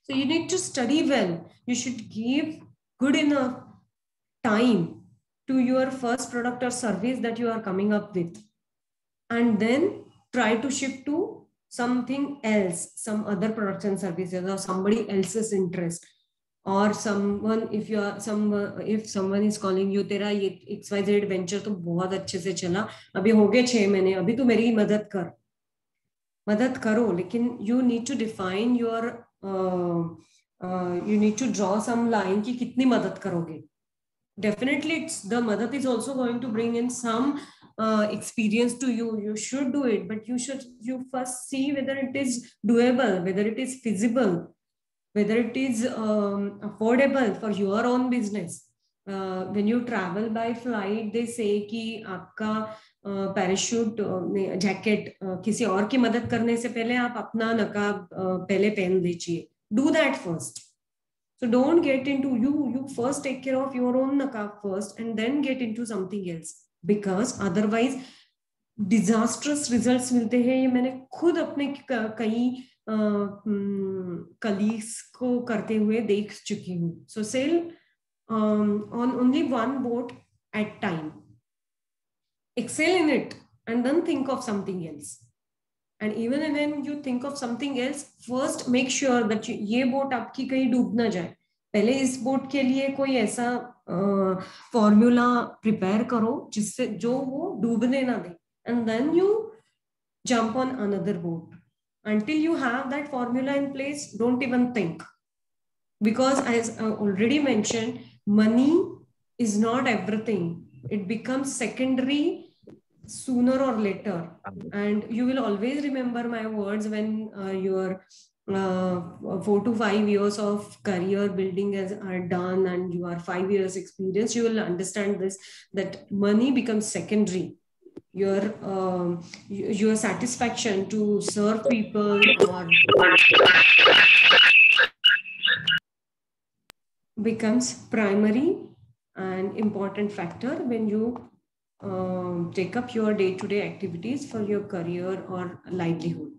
So you need to study well. You should give good enough time to your first product or service that you are coming up with, and then try to shift to something else, some other products and services, or somebody else's interest, or someone, if someone is calling you, तेरा ये XYZ venture तो बहुत अच्छे से चला, अभी हो गए 6 महीने, अभी तो मेरी मदद करो. लेकिन you need to define your you need to draw some line कि कितनी मदद करोगे. Definitely the madad is also going to bring in some experience to you. You should do it, but you first see whether it is doable, whether it is feasible, whether it is affordable for your own business. When you travel by flight, they say कि आपका parachute jacket किसी और की मदद करने से पहले आप अपना नकाब पहले पहन लीजिए. Do that first. So don't get into you first take care of your own naqab first, and then get into something else, because otherwise disastrous results मिलते हैं. ये मैंने खुद अपने कई colleagues को करते हुए देख चुकी हूँ. So sail on only one boat at time. Excel in it, and then think of something else. And even when you think of something else, first make sure that ये बोट आपकी कहीं डूब ना जाए. पहले इस बोट के लिए कोई ऐसा फॉर्मूला प्रिपेयर करो जिससे जो वो डूबने ना दे, and then you jump on another boat. Until you have that formula in place, don't even think, because as I already mentioned, money is not everything. It becomes secondary sooner or later, and you will always remember my words when your 4 to 5 years of career building are done and you are 5 years experience. You will understand this, that money becomes secondary. Your satisfaction to serve people or becomes primary and important factor when you take up your day-to-day activities for your career or livelihood.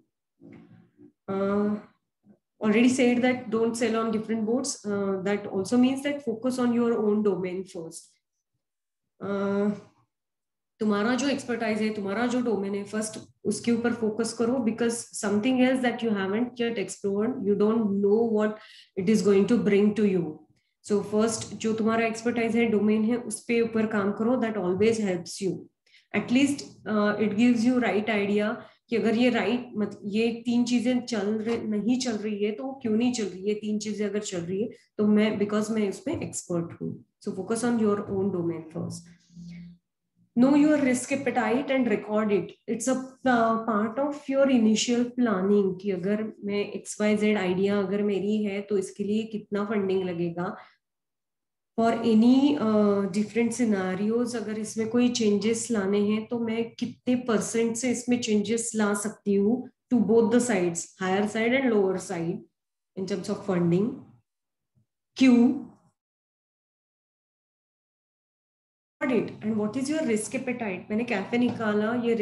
Already said that don't sell on different boats. That also means that focus on your own domain first. तुम्हारा जो expertise है, तुम्हारा जो domain है, first उसके ऊपर focus करो, because something else that you haven't yet explored, you don't know what it is going to bring to you. So first जो तुम्हारा expertise है, domain है, उस पे ऊपर काम करो. That always helps you. At least it gives you right idea कि अगर ये right ये 3 चीजें नहीं चल रही है तो क्यों नहीं चल रही है. 3 चीजें अगर चल रही है तो because मैं उसमें expert हूँ. So focus on your own domain first. Know your risk appetite and record it. It's a part of your initial planning कि अगर मैं XYZ idea अगर मेरी है तो इसके लिए कितना funding लगेगा. For any different scenarios, अगर इसमें कोई changes लाने हैं तो मैं कितने % से इसमें changes ला सकती हूँ to both the sides, higher side and lower side, in terms of funding. Q, audit, and what is your risk appetite? मैंने कैफे निकाला, ये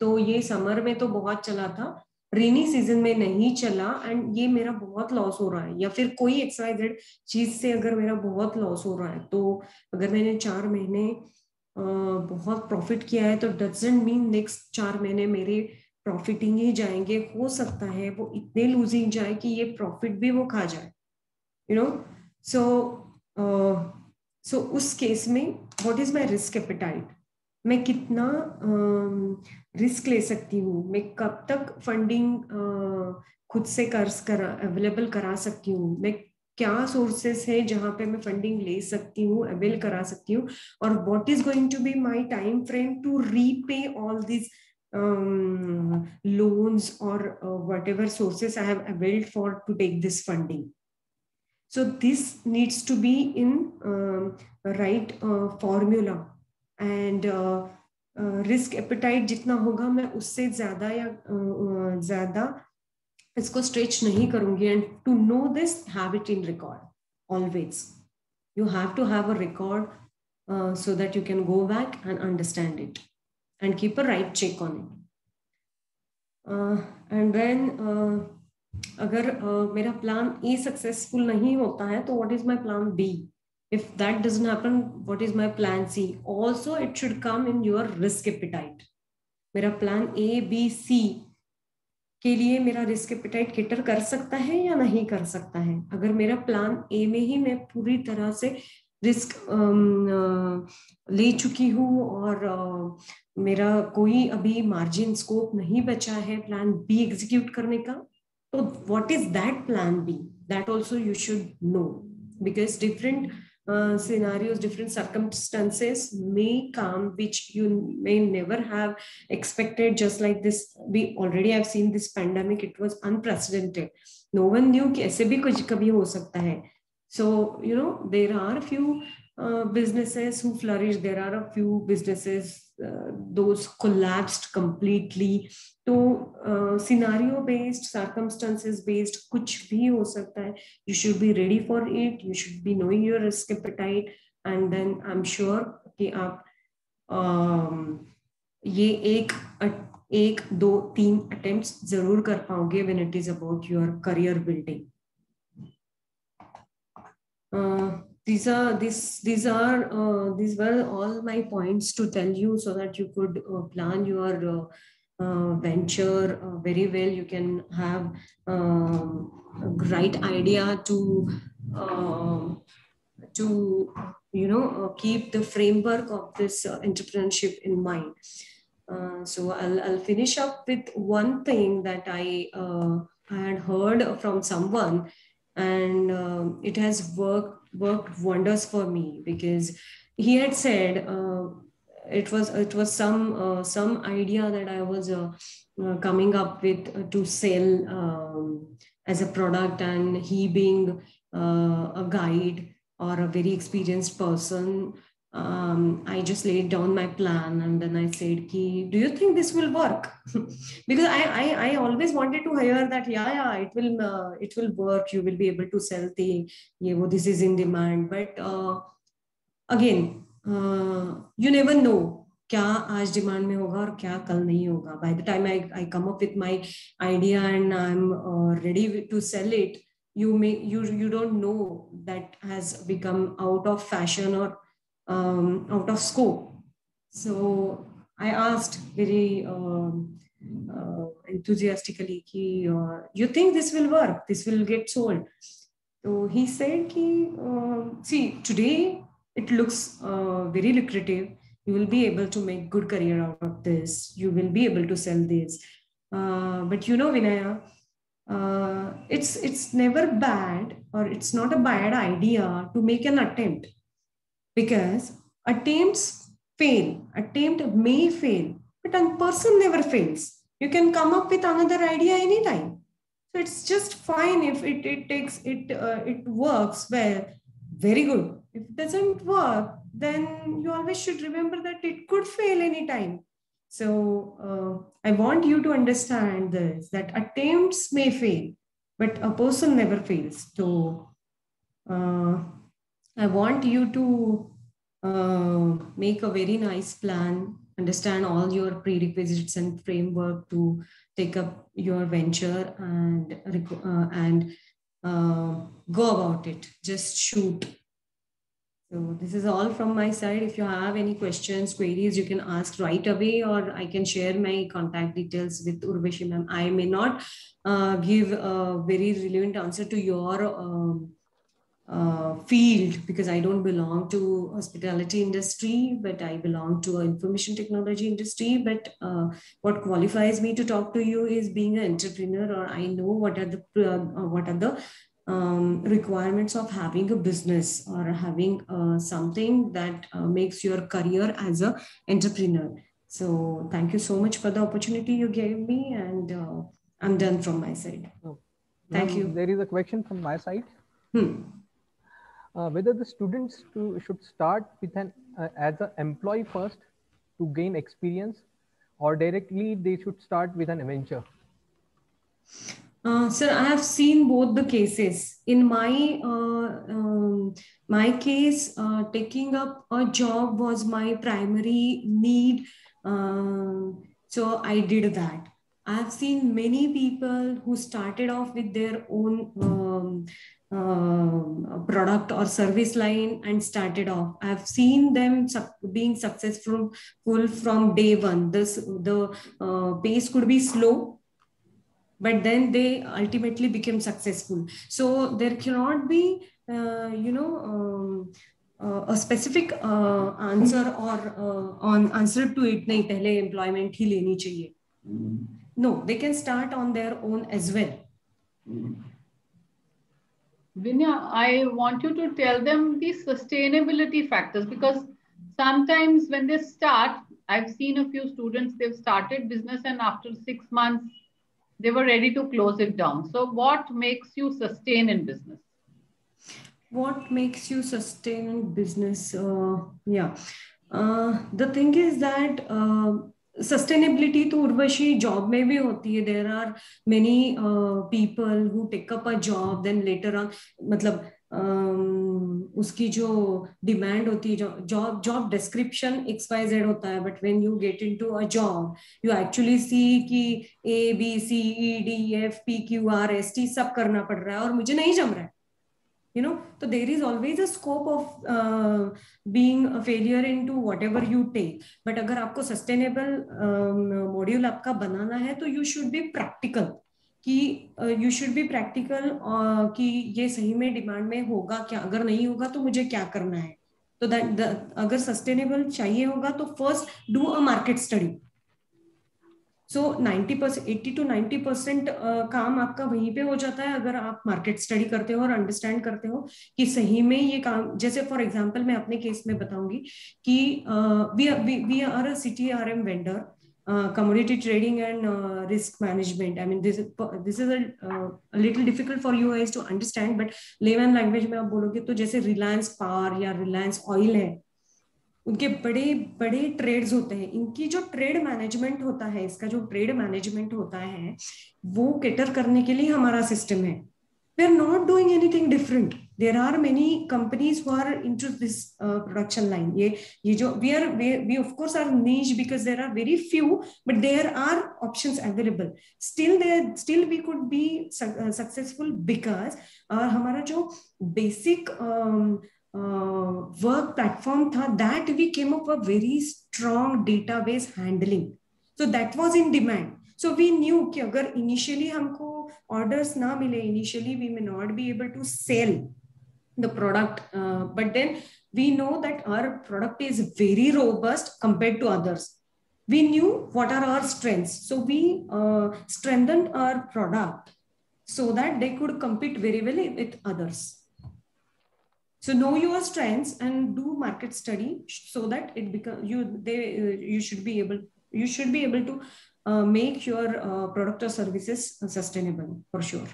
तो ये समर में तो बहुत चला था, रेनी सीजन में नहीं चला, एंड ये मेरा बहुत लॉस हो रहा है, या फिर कोई XYZ चीज से अगर मेरा बहुत लॉस हो रहा है, तो अगर मैंने 4 महीने बहुत प्रॉफिट किया है, तो डजंट मीन नेक्स्ट 4 महीने मेरे प्रॉफिटिंग ही जाएंगे. हो सकता है वो इतने लूजिंग जाए कि ये प्रॉफिट भी वो खा जाए, यू नो. सो उस केस में what is my risk appetite? मैं कितना रिस्क ले सकती हूँ, मैं कब तक फंडिंग खुद से अवेलेबल करा सकती हूँ, मैं क्या सोर्सेस है जहां पे मैं फंडिंग ले सकती हूँ, अवेल करा सकती हूँ, और what is going to be my time frame to repay all this loans or whatever sources I have availed for to take this funding. So this needs to be in right formula, and risk appetite जितना होगा मैं उससे ज्यादा या ज्यादा इसको stretch नहीं करूंगी. And to know this, have it in record always. You have to have a record so that you can go back and understand it and keep a right check on it. And then अगर मेरा plan A successful नहीं होता है, तो what is my plan B? If that doesn't happen, what is my plan C? Also, it should come in your risk appetite. मेरा plan A, B, C के लिए मेरा रिस्क एपेटाइट केटर कर सकता है या नहीं कर सकता है. अगर मेरा प्लान A में ही मैं पूरी तरह से रिस्क ले चुकी हूँ और मेरा कोई अभी मार्जिन स्कोप नहीं बचा है प्लान बी एग्जीक्यूट करने का, तो what is that plan be? That also you should know, because different scenarios, different circumstances may come which you may never have expected. Just like this, we already have seen this pandemic, it was unprecedented. No one knew कि ऐसे भी कुछ कभी हो सकता है. So, you know, there are few businesses who flourish. There are a few businesses those collapsed completely. तो scenario based, circumstances based कुछ भी हो सकता है. You should be ready for it. You should be knowing your risk appetite, and then I'm sure कि आप ये एक 2 3 attempts जरूर कर पाओगे when it is about your career building. These were all my points to tell you so that you could plan your venture very well. You can have a right idea to keep the framework of this entrepreneurship in mind. So I'll finish up with one thing that I had heard from someone, and it has worked wonders for me, because he had said it was some idea that I was coming up with to sell as a product, and he being a guide or a very experienced person, I just laid down my plan, and then I said, do you think this will work? Because I always wanted to hear that, yeah, it will work, you will be able to sell this is in demand. But again, you never know क्या आज demand में होगा और क्या कल नहीं होगा. By the time I come up with my idea and I'm ready to sell it, you don't know that has become out of fashion or out of scope. So I asked very enthusiastically, you think this will work? This will get sold? So he said, see, today it looks very lucrative. You will be able to make good career out of this. You will be able to sell this. But you know, Vinaya, it's never bad, or it's not a bad idea to make an attempt. Because attempts fail, attempt may fail, but a person never fails. You can come up with another idea anytime. So it's just fine if it works well, very good. If it doesn't work, then you always should remember that it could fail anytime. So I want you to understand this, that attempts may fail, but a person never fails. So I want you to make a very nice plan, understand all your prerequisites and framework to take up your venture, and go about it. Just shoot. So this is all from my side. If you have any questions, queries, you can ask right away, or I can share my contact details with Urvashi ma'am. I may not give a very relevant answer to your field, because I don't belong to hospitality industry, but I belong to information technology industry. But what qualifies me to talk to you is being an entrepreneur, or I know what are the requirements of having a business, or having something that makes your career as an entrepreneur. So thank you so much for the opportunity you gave me, and I'm done from my side. Thank you. There is a question from my side. Whether the students should start with an as an employee first to gain experience, or directly they should start with an venture? Sir, I have seen both the cases. In my case, taking up a job was my primary need. So I did that. I have seen many people who started off with their own product or service line and started off. I've seen them being successful from day one. The pace could be slow, but then they ultimately became successful. So there cannot be, a specific answer or on answer to it. Nahi, pehle employment hi leni chahiye. No, they can start on their own as well. Vinya, I want you to tell them the sustainability factors, because sometimes when they start, I've seen a few students, they've started business and after 6 months, they were ready to close it down. So what makes you sustain in business? What makes you sustain in business? The thing is that sustainability to Urvashi job में भी होती है. There are many people who take up a job, then later on मतलब उसकी जो demand होती है, job description XYZ होता है, but when you get into a job you actually see कि ABCDEFPQRST सब करना पड़ रहा है और मुझे नहीं जम रहा है. So there is always a scope of being a failure into whatever you take. But अगर आपको sustainable module आपका बनाना है, तो you should be practical. कि you should be practical कि ये सही में डिमांड में होगा क्या, अगर नहीं होगा तो मुझे क्या करना है. तो अगर sustainable चाहिए होगा तो first do a market study. So 90%, 80 to 90% काम आपका वहीं पे हो जाता है अगर आप मार्केट स्टडी करते हो और अंडरस्टैंड करते हो कि सही में ये काम. जैसे फॉर एग्जांपल मैं अपने केस में बताऊंगी कि we are a CTRM vendor, commodity trading and risk management. I mean, this is a little difficult for you guys to understand, but layman language में आप बोलोगे तो जैसे रिलायंस पावर या रिलायंस ऑयल है, उनके बड़े बड़े ट्रेड्स होते हैं. इनकी जो ट्रेड मैनेजमेंट होता है, इसका जो ट्रेड मैनेजमेंट होता है, वो कैटर करने के लिए हमारा सिस्टम है. We are not doing anything different. There are many companies who are into this production line. ये जो we of course are niche because there are very few, but there are options available. Still we could be successful because हमारा जो basic work platform tha, that we came up with a very strong database handling. So that was in demand. So we knew कि अगर initially हमको orders ना मिले, initially we may not be able to sell the product, but then we know that our product is very robust compared to others. We knew what are our strengths, so we strengthened our product so that they could compete very well with others. So know your strengths and do market study so that it becomes you should be able to make your product or services sustainable for sure.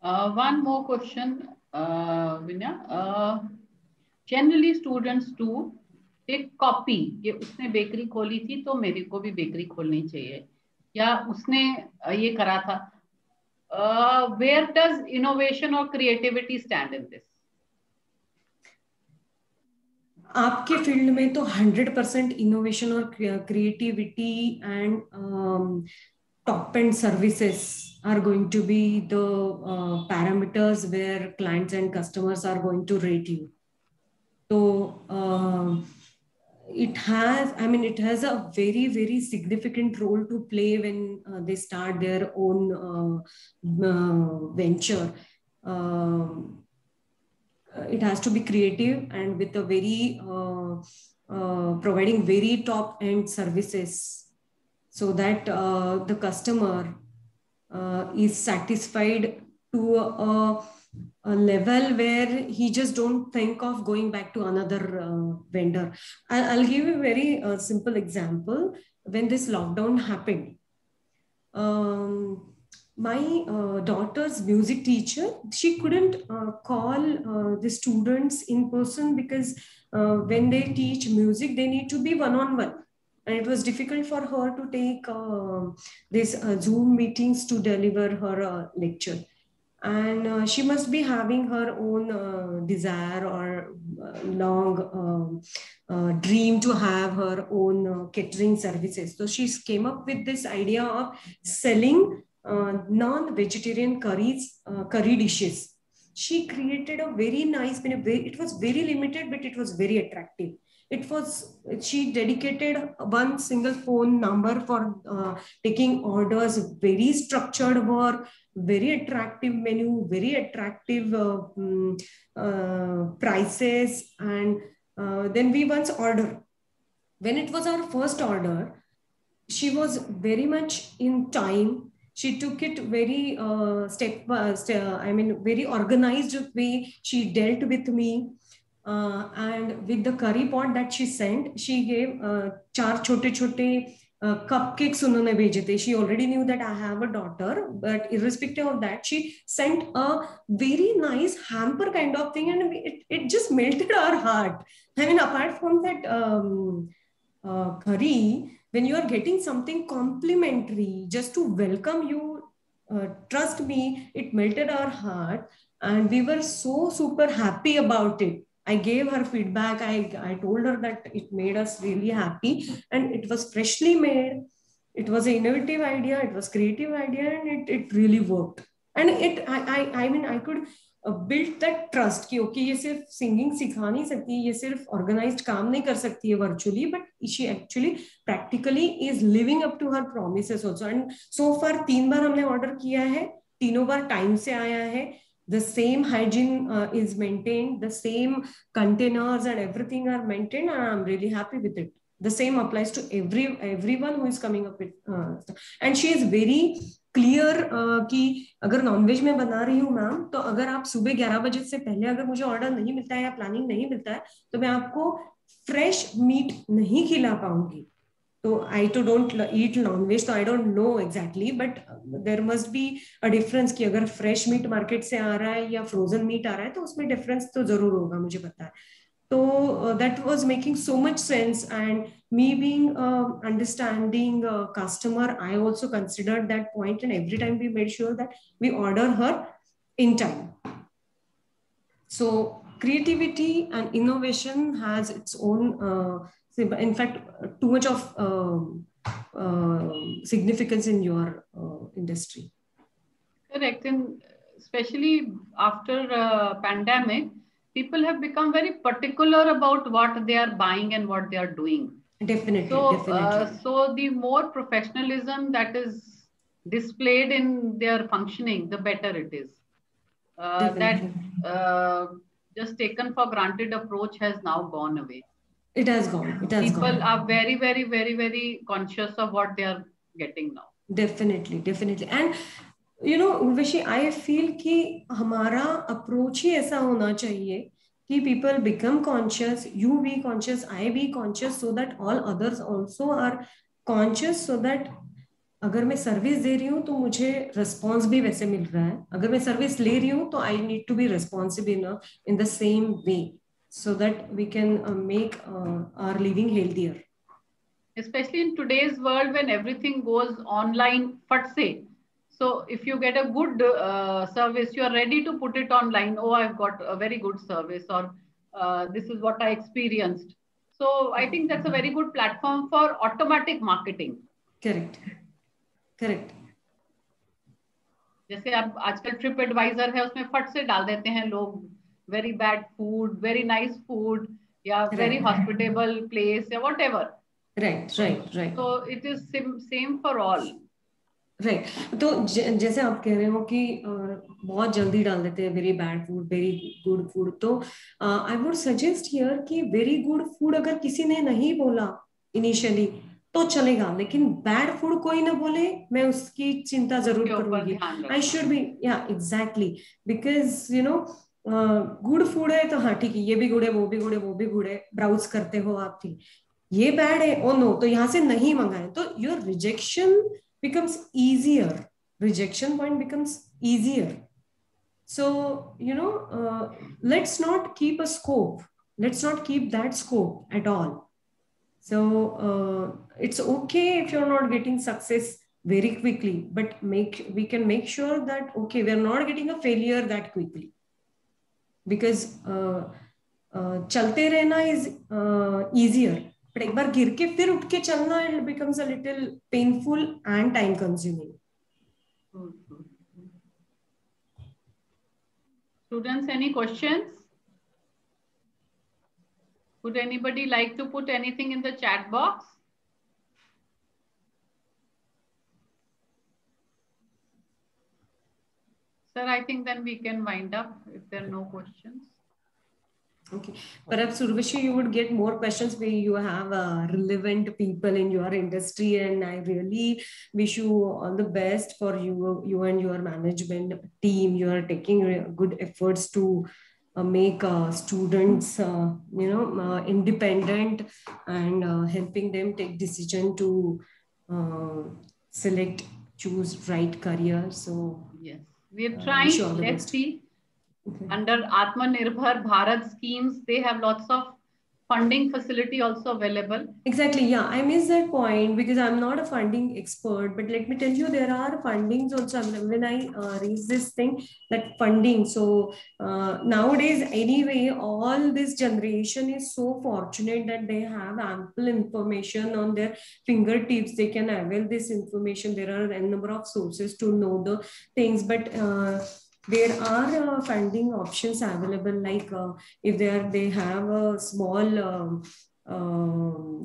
One more question, Vinya. Generally, students do take copy, ये उसने bakery खोली थी तो मेरे को भी bakery खोलनी चाहिए, या उसने ये करा था. Where does innovation or creativity stand in this? आपके फील्ड में तो 100% इनोवेशन और creativity and top end services are going to be the parameters where clients and customers are going to rate you. So it has, I mean, it has a very, very significant role to play when they start their own venture. It has to be creative and with a very providing very top end services, so that the customer is satisfied to a level where he just don't think of going back to another vendor. I'll give you a very simple example. When this lockdown happened, my daughter's music teacher, she couldn't call the students in person because when they teach music, they need to be one-on-one. And it was difficult for her to take these Zoom meetings to deliver her lecture. And she must be having her own desire or long dream to have her own catering services. So she came up with this idea of selling non-vegetarian curry dishes. She created a very nice, it was very limited, but it was very attractive. She dedicated one single phone number for taking orders, very structured work, very attractive menu, very attractive prices. And then we once ordered. When it was our first order, she was very much in time. She took it very very organized way. She dealt with me. And with the curry pot that she sent, she gave 4 छोटे cupcakes उन्होंने भेजे थे. She already knew that I have a daughter, but irrespective of that, she sent a very nice hamper kind of thing, and it just melted our heart. I mean, apart from that curry, when you are getting something complimentary just to welcome you, trust me, it melted our heart, and we were so super happy about it. I gave her feedback. I told her that it made us really happy, and it was freshly made. It was an innovative idea. It was creative idea, and it really worked. And I could build that trust कि okay, ये सिर्फ singing सिखा नहीं सकती, ये सिर्फ organized काम नहीं कर सकती है virtually, but she actually practically is living up to her promises also. And so far 3 बार हमने order किया है, तीनों बार time से आया है. The same hygiene is maintained, the same containers and everything are maintained, and I'm really happy with it. The same applies to everyone who is coming up with and she is very clear कि अगर nonveg में बना रही हूँ ma'am, तो अगर आप सुबह 11 बजे से पहले अगर मुझे ऑर्डर नहीं मिलता है या प्लानिंग नहीं मिलता है, तो मैं आपको फ्रेश मीट नहीं खिला पाऊंगी. So I too don't eat non-veg, so I don't know exactly, but there must be a difference कि अगर fresh meat market से आ रहा है या frozen meat आ रहा है, तो उसमें difference तो जरूर होगा, मुझे पता है. So that was making so much sense, and me being understanding customer, I also considered that point, and every time we made sure that we order her in time. So creativity and innovation has its own in fact, too much of significance in your industry. Correct. And especially after pandemic, people have become very particular about what they are buying and what they are doing. Definitely. So the more professionalism that is displayed in their functioning, the better it is. That just taken for granted approach has now gone away. It has gone. People are very, very, very, very conscious of what they are getting now. Definitely. And you know, Urvashi, I feel कि हमारा approach ही ऐसा होना चाहिए कि people become conscious, you be conscious, I be conscious, so that all others also are conscious, so that अगर मैं service दे रही हूँ तो मुझे रिस्पॉन्स भी वैसे मिल रहा है. अगर मैं सर्विस ले रही हूँ तो I need to be responsive in the same way. so that we can make our living healthier. Especially in today's world when everything goes online, fat say. So if you get a good service, you are ready to put it online. Oh, I've got a very good service, or this is what I experienced. So I think that's a very good platform for automatic marketing. Correct. Correct. जैसे आप आजकल trip adviser है उसमें फट से डाल देते हैं लोग very bad food, very nice food, या वेरी हॉस्पिटेबल प्लेस या what ever. Right right right. So it is same for all. Right. तो जैसे आप कह रहे हो कि बहुत जल्दी डाल देते हैं very bad food, very good food, तो आई वुड सजेस्ट हियर कि वेरी गुड फूड अगर किसी ने नहीं बोला इनिशियली तो चलेगा, लेकिन बैड फूड कोई ना बोले, मैं उसकी चिंता जरूर करूंगी. आई शुड बी, या exactly, because you know good food है तो हाँ ठीक है, ये भी गुड है, वो भी गुड है, वो भी गुड है, ब्राउज करते हो आप, ठीक. ये बैड है, ओ नो, तो यहाँ से नहीं मंगाए, तो your rejection becomes easier. Rejection point becomes easier. So, you know, let's not keep a scope. Let's not keep that scope at all. So, it's okay if you're not getting success very quickly, but we can make sure that, okay, we're not getting a failure that quickly. Because chalte rehna is easier. But एक बार गिर के फिर उठ के चलना, it becomes a little painful and time consuming. Students, any questions? Would anybody like to put anything in the chat box? Sir, I think then we can wind up if there are no questions. Okay, perhaps Urvashi, you would get more questions where you have relevant people in your industry, and I really wish you all the best for you and your management team. You are taking good efforts to make students, independent, and helping them take decision to choose right career. So yes, we are trying. Let's see. Okay. Under Atmanirbhar Bharat schemes, they have lots of funding facility also available. Exactly. Yeah, I missed that point because I'm not a funding expert, but let me tell you, there are fundings also when I raise this thing, that funding. So nowadays, anyway, all this generation is so fortunate that they have ample information on their fingertips. They can avail this information. There are a number of sources to know the things, but there are funding options available, like if they have a small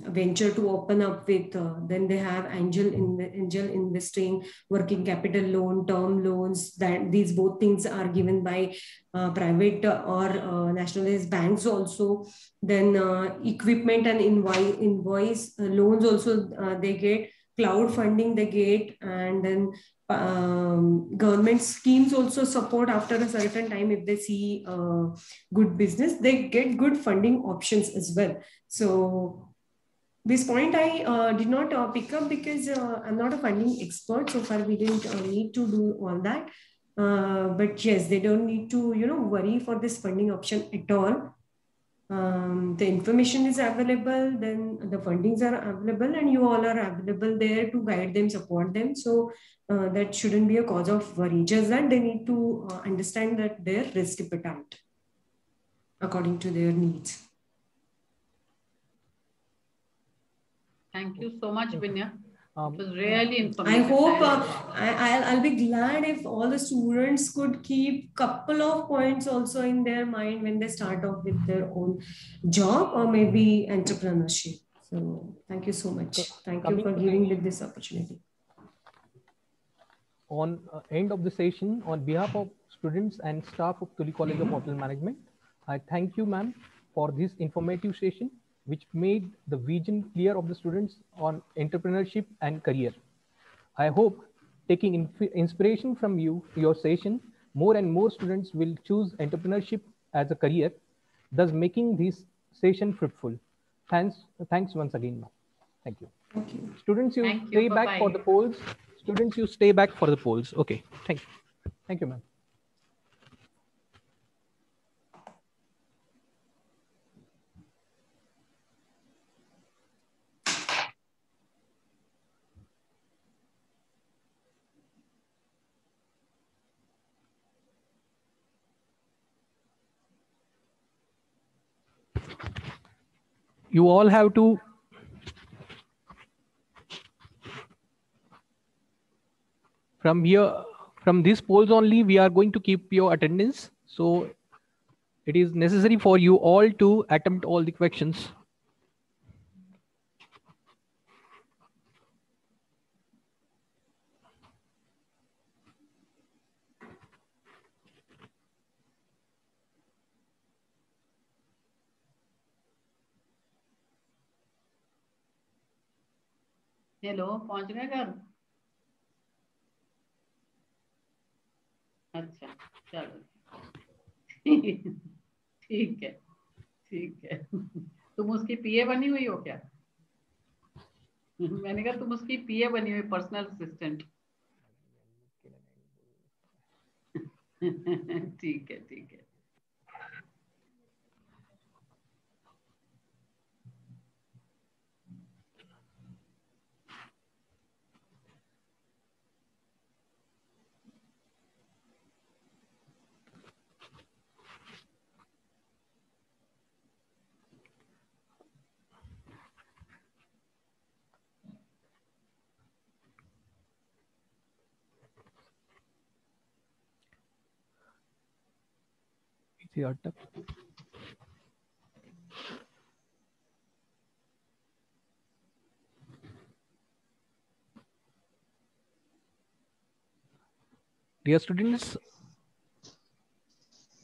venture to open up with, then they have angel investing, working capital loan, term loans, that these both things are given by private or nationalized banks also. Then equipment and invoice loans also they get, cloud funding they get, and then government schemes also support after a certain time. If they see good business, they get good funding options as well. So this point I did not pick up because I'm not a funding expert. So far we didn't need to do all that, but yes, they don't need to worry for this funding option at all. The information is available, then the fundings are available, and you all are available there to guide them, support them. So that shouldn't be a cause of worry. Just that they need to understand that their risk appetite according to their needs. Thank you so much, Vinya. It was really informative. I hope I'll be glad if all the students could keep couple of points also in their mind when they start off with their own job or maybe entrepreneurship. So thank you so much. Thank you for giving me this opportunity. On end of the session, on behalf of students and staff of Tuli College of Hotel Management, I thank you, ma'am, for this informative session, which made the vision clear of the students on entrepreneurship and career. I hope, taking inspiration from your session, more and more students will choose entrepreneurship as a career, thus making this session fruitful. Thanks once again, ma'am. Thank you. Okay. Students, you stay back for the polls. Students, you stay back for the polls. Okay, thank you. Thank you, ma'am. you all have to from these polls only we are going to keep your attendance, so it is necessary for you all to attempt all the questions. Hello, पहुंच गए घर? अच्छा, चलो ठीक है, ठीक है। तुम उसकी पीए बनी हुई हो क्या? मैंने कहा तुम उसकी पीए बनी हुई, पर्सनल असिस्टेंट। ठीक है, ठीक है। Dear students,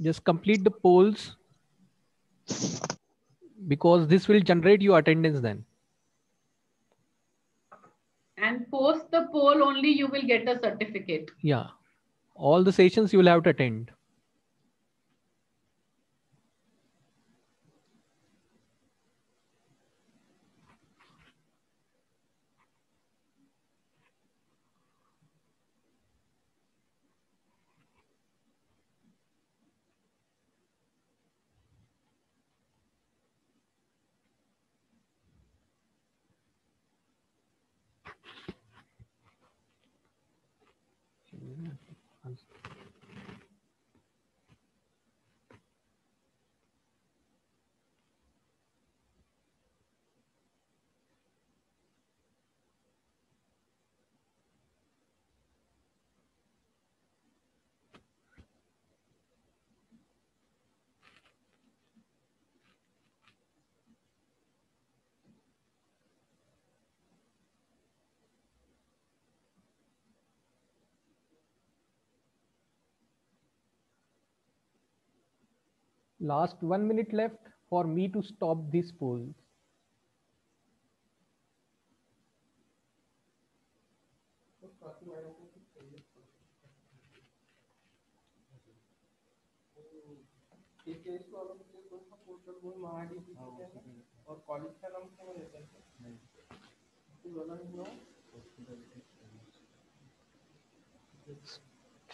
just complete the polls because this will generate your attendance then. And post the poll only, you will get a certificate. Yeah, all the sessions you will have to attend. Last 1 minute left for me to stop these polls. और college का नाम क्या रहता है?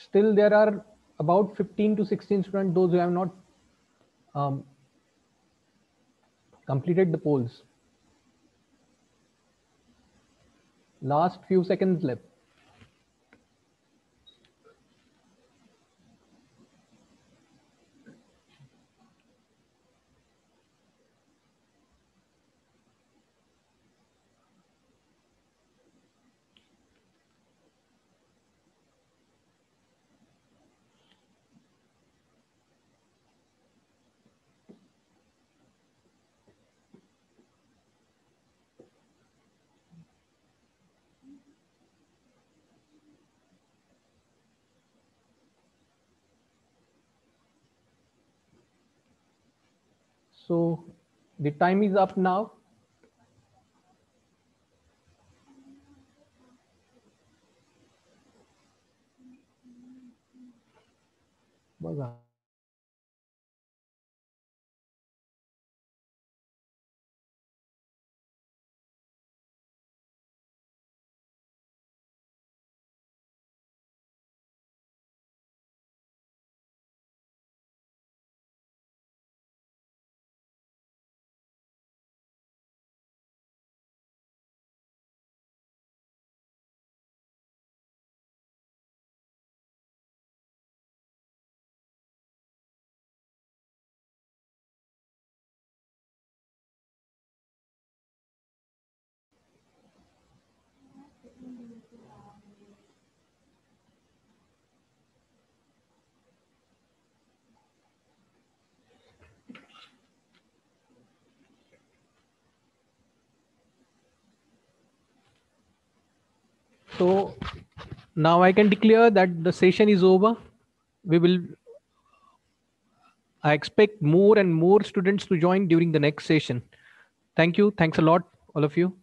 Still there are about 15 to 16 students, those who have not completed the polls. Last few seconds left. So the time is up now. बघा So now I can declare that the session is over. I expect more and more students to join during the next session. Thank you. Thanks a lot, all of you.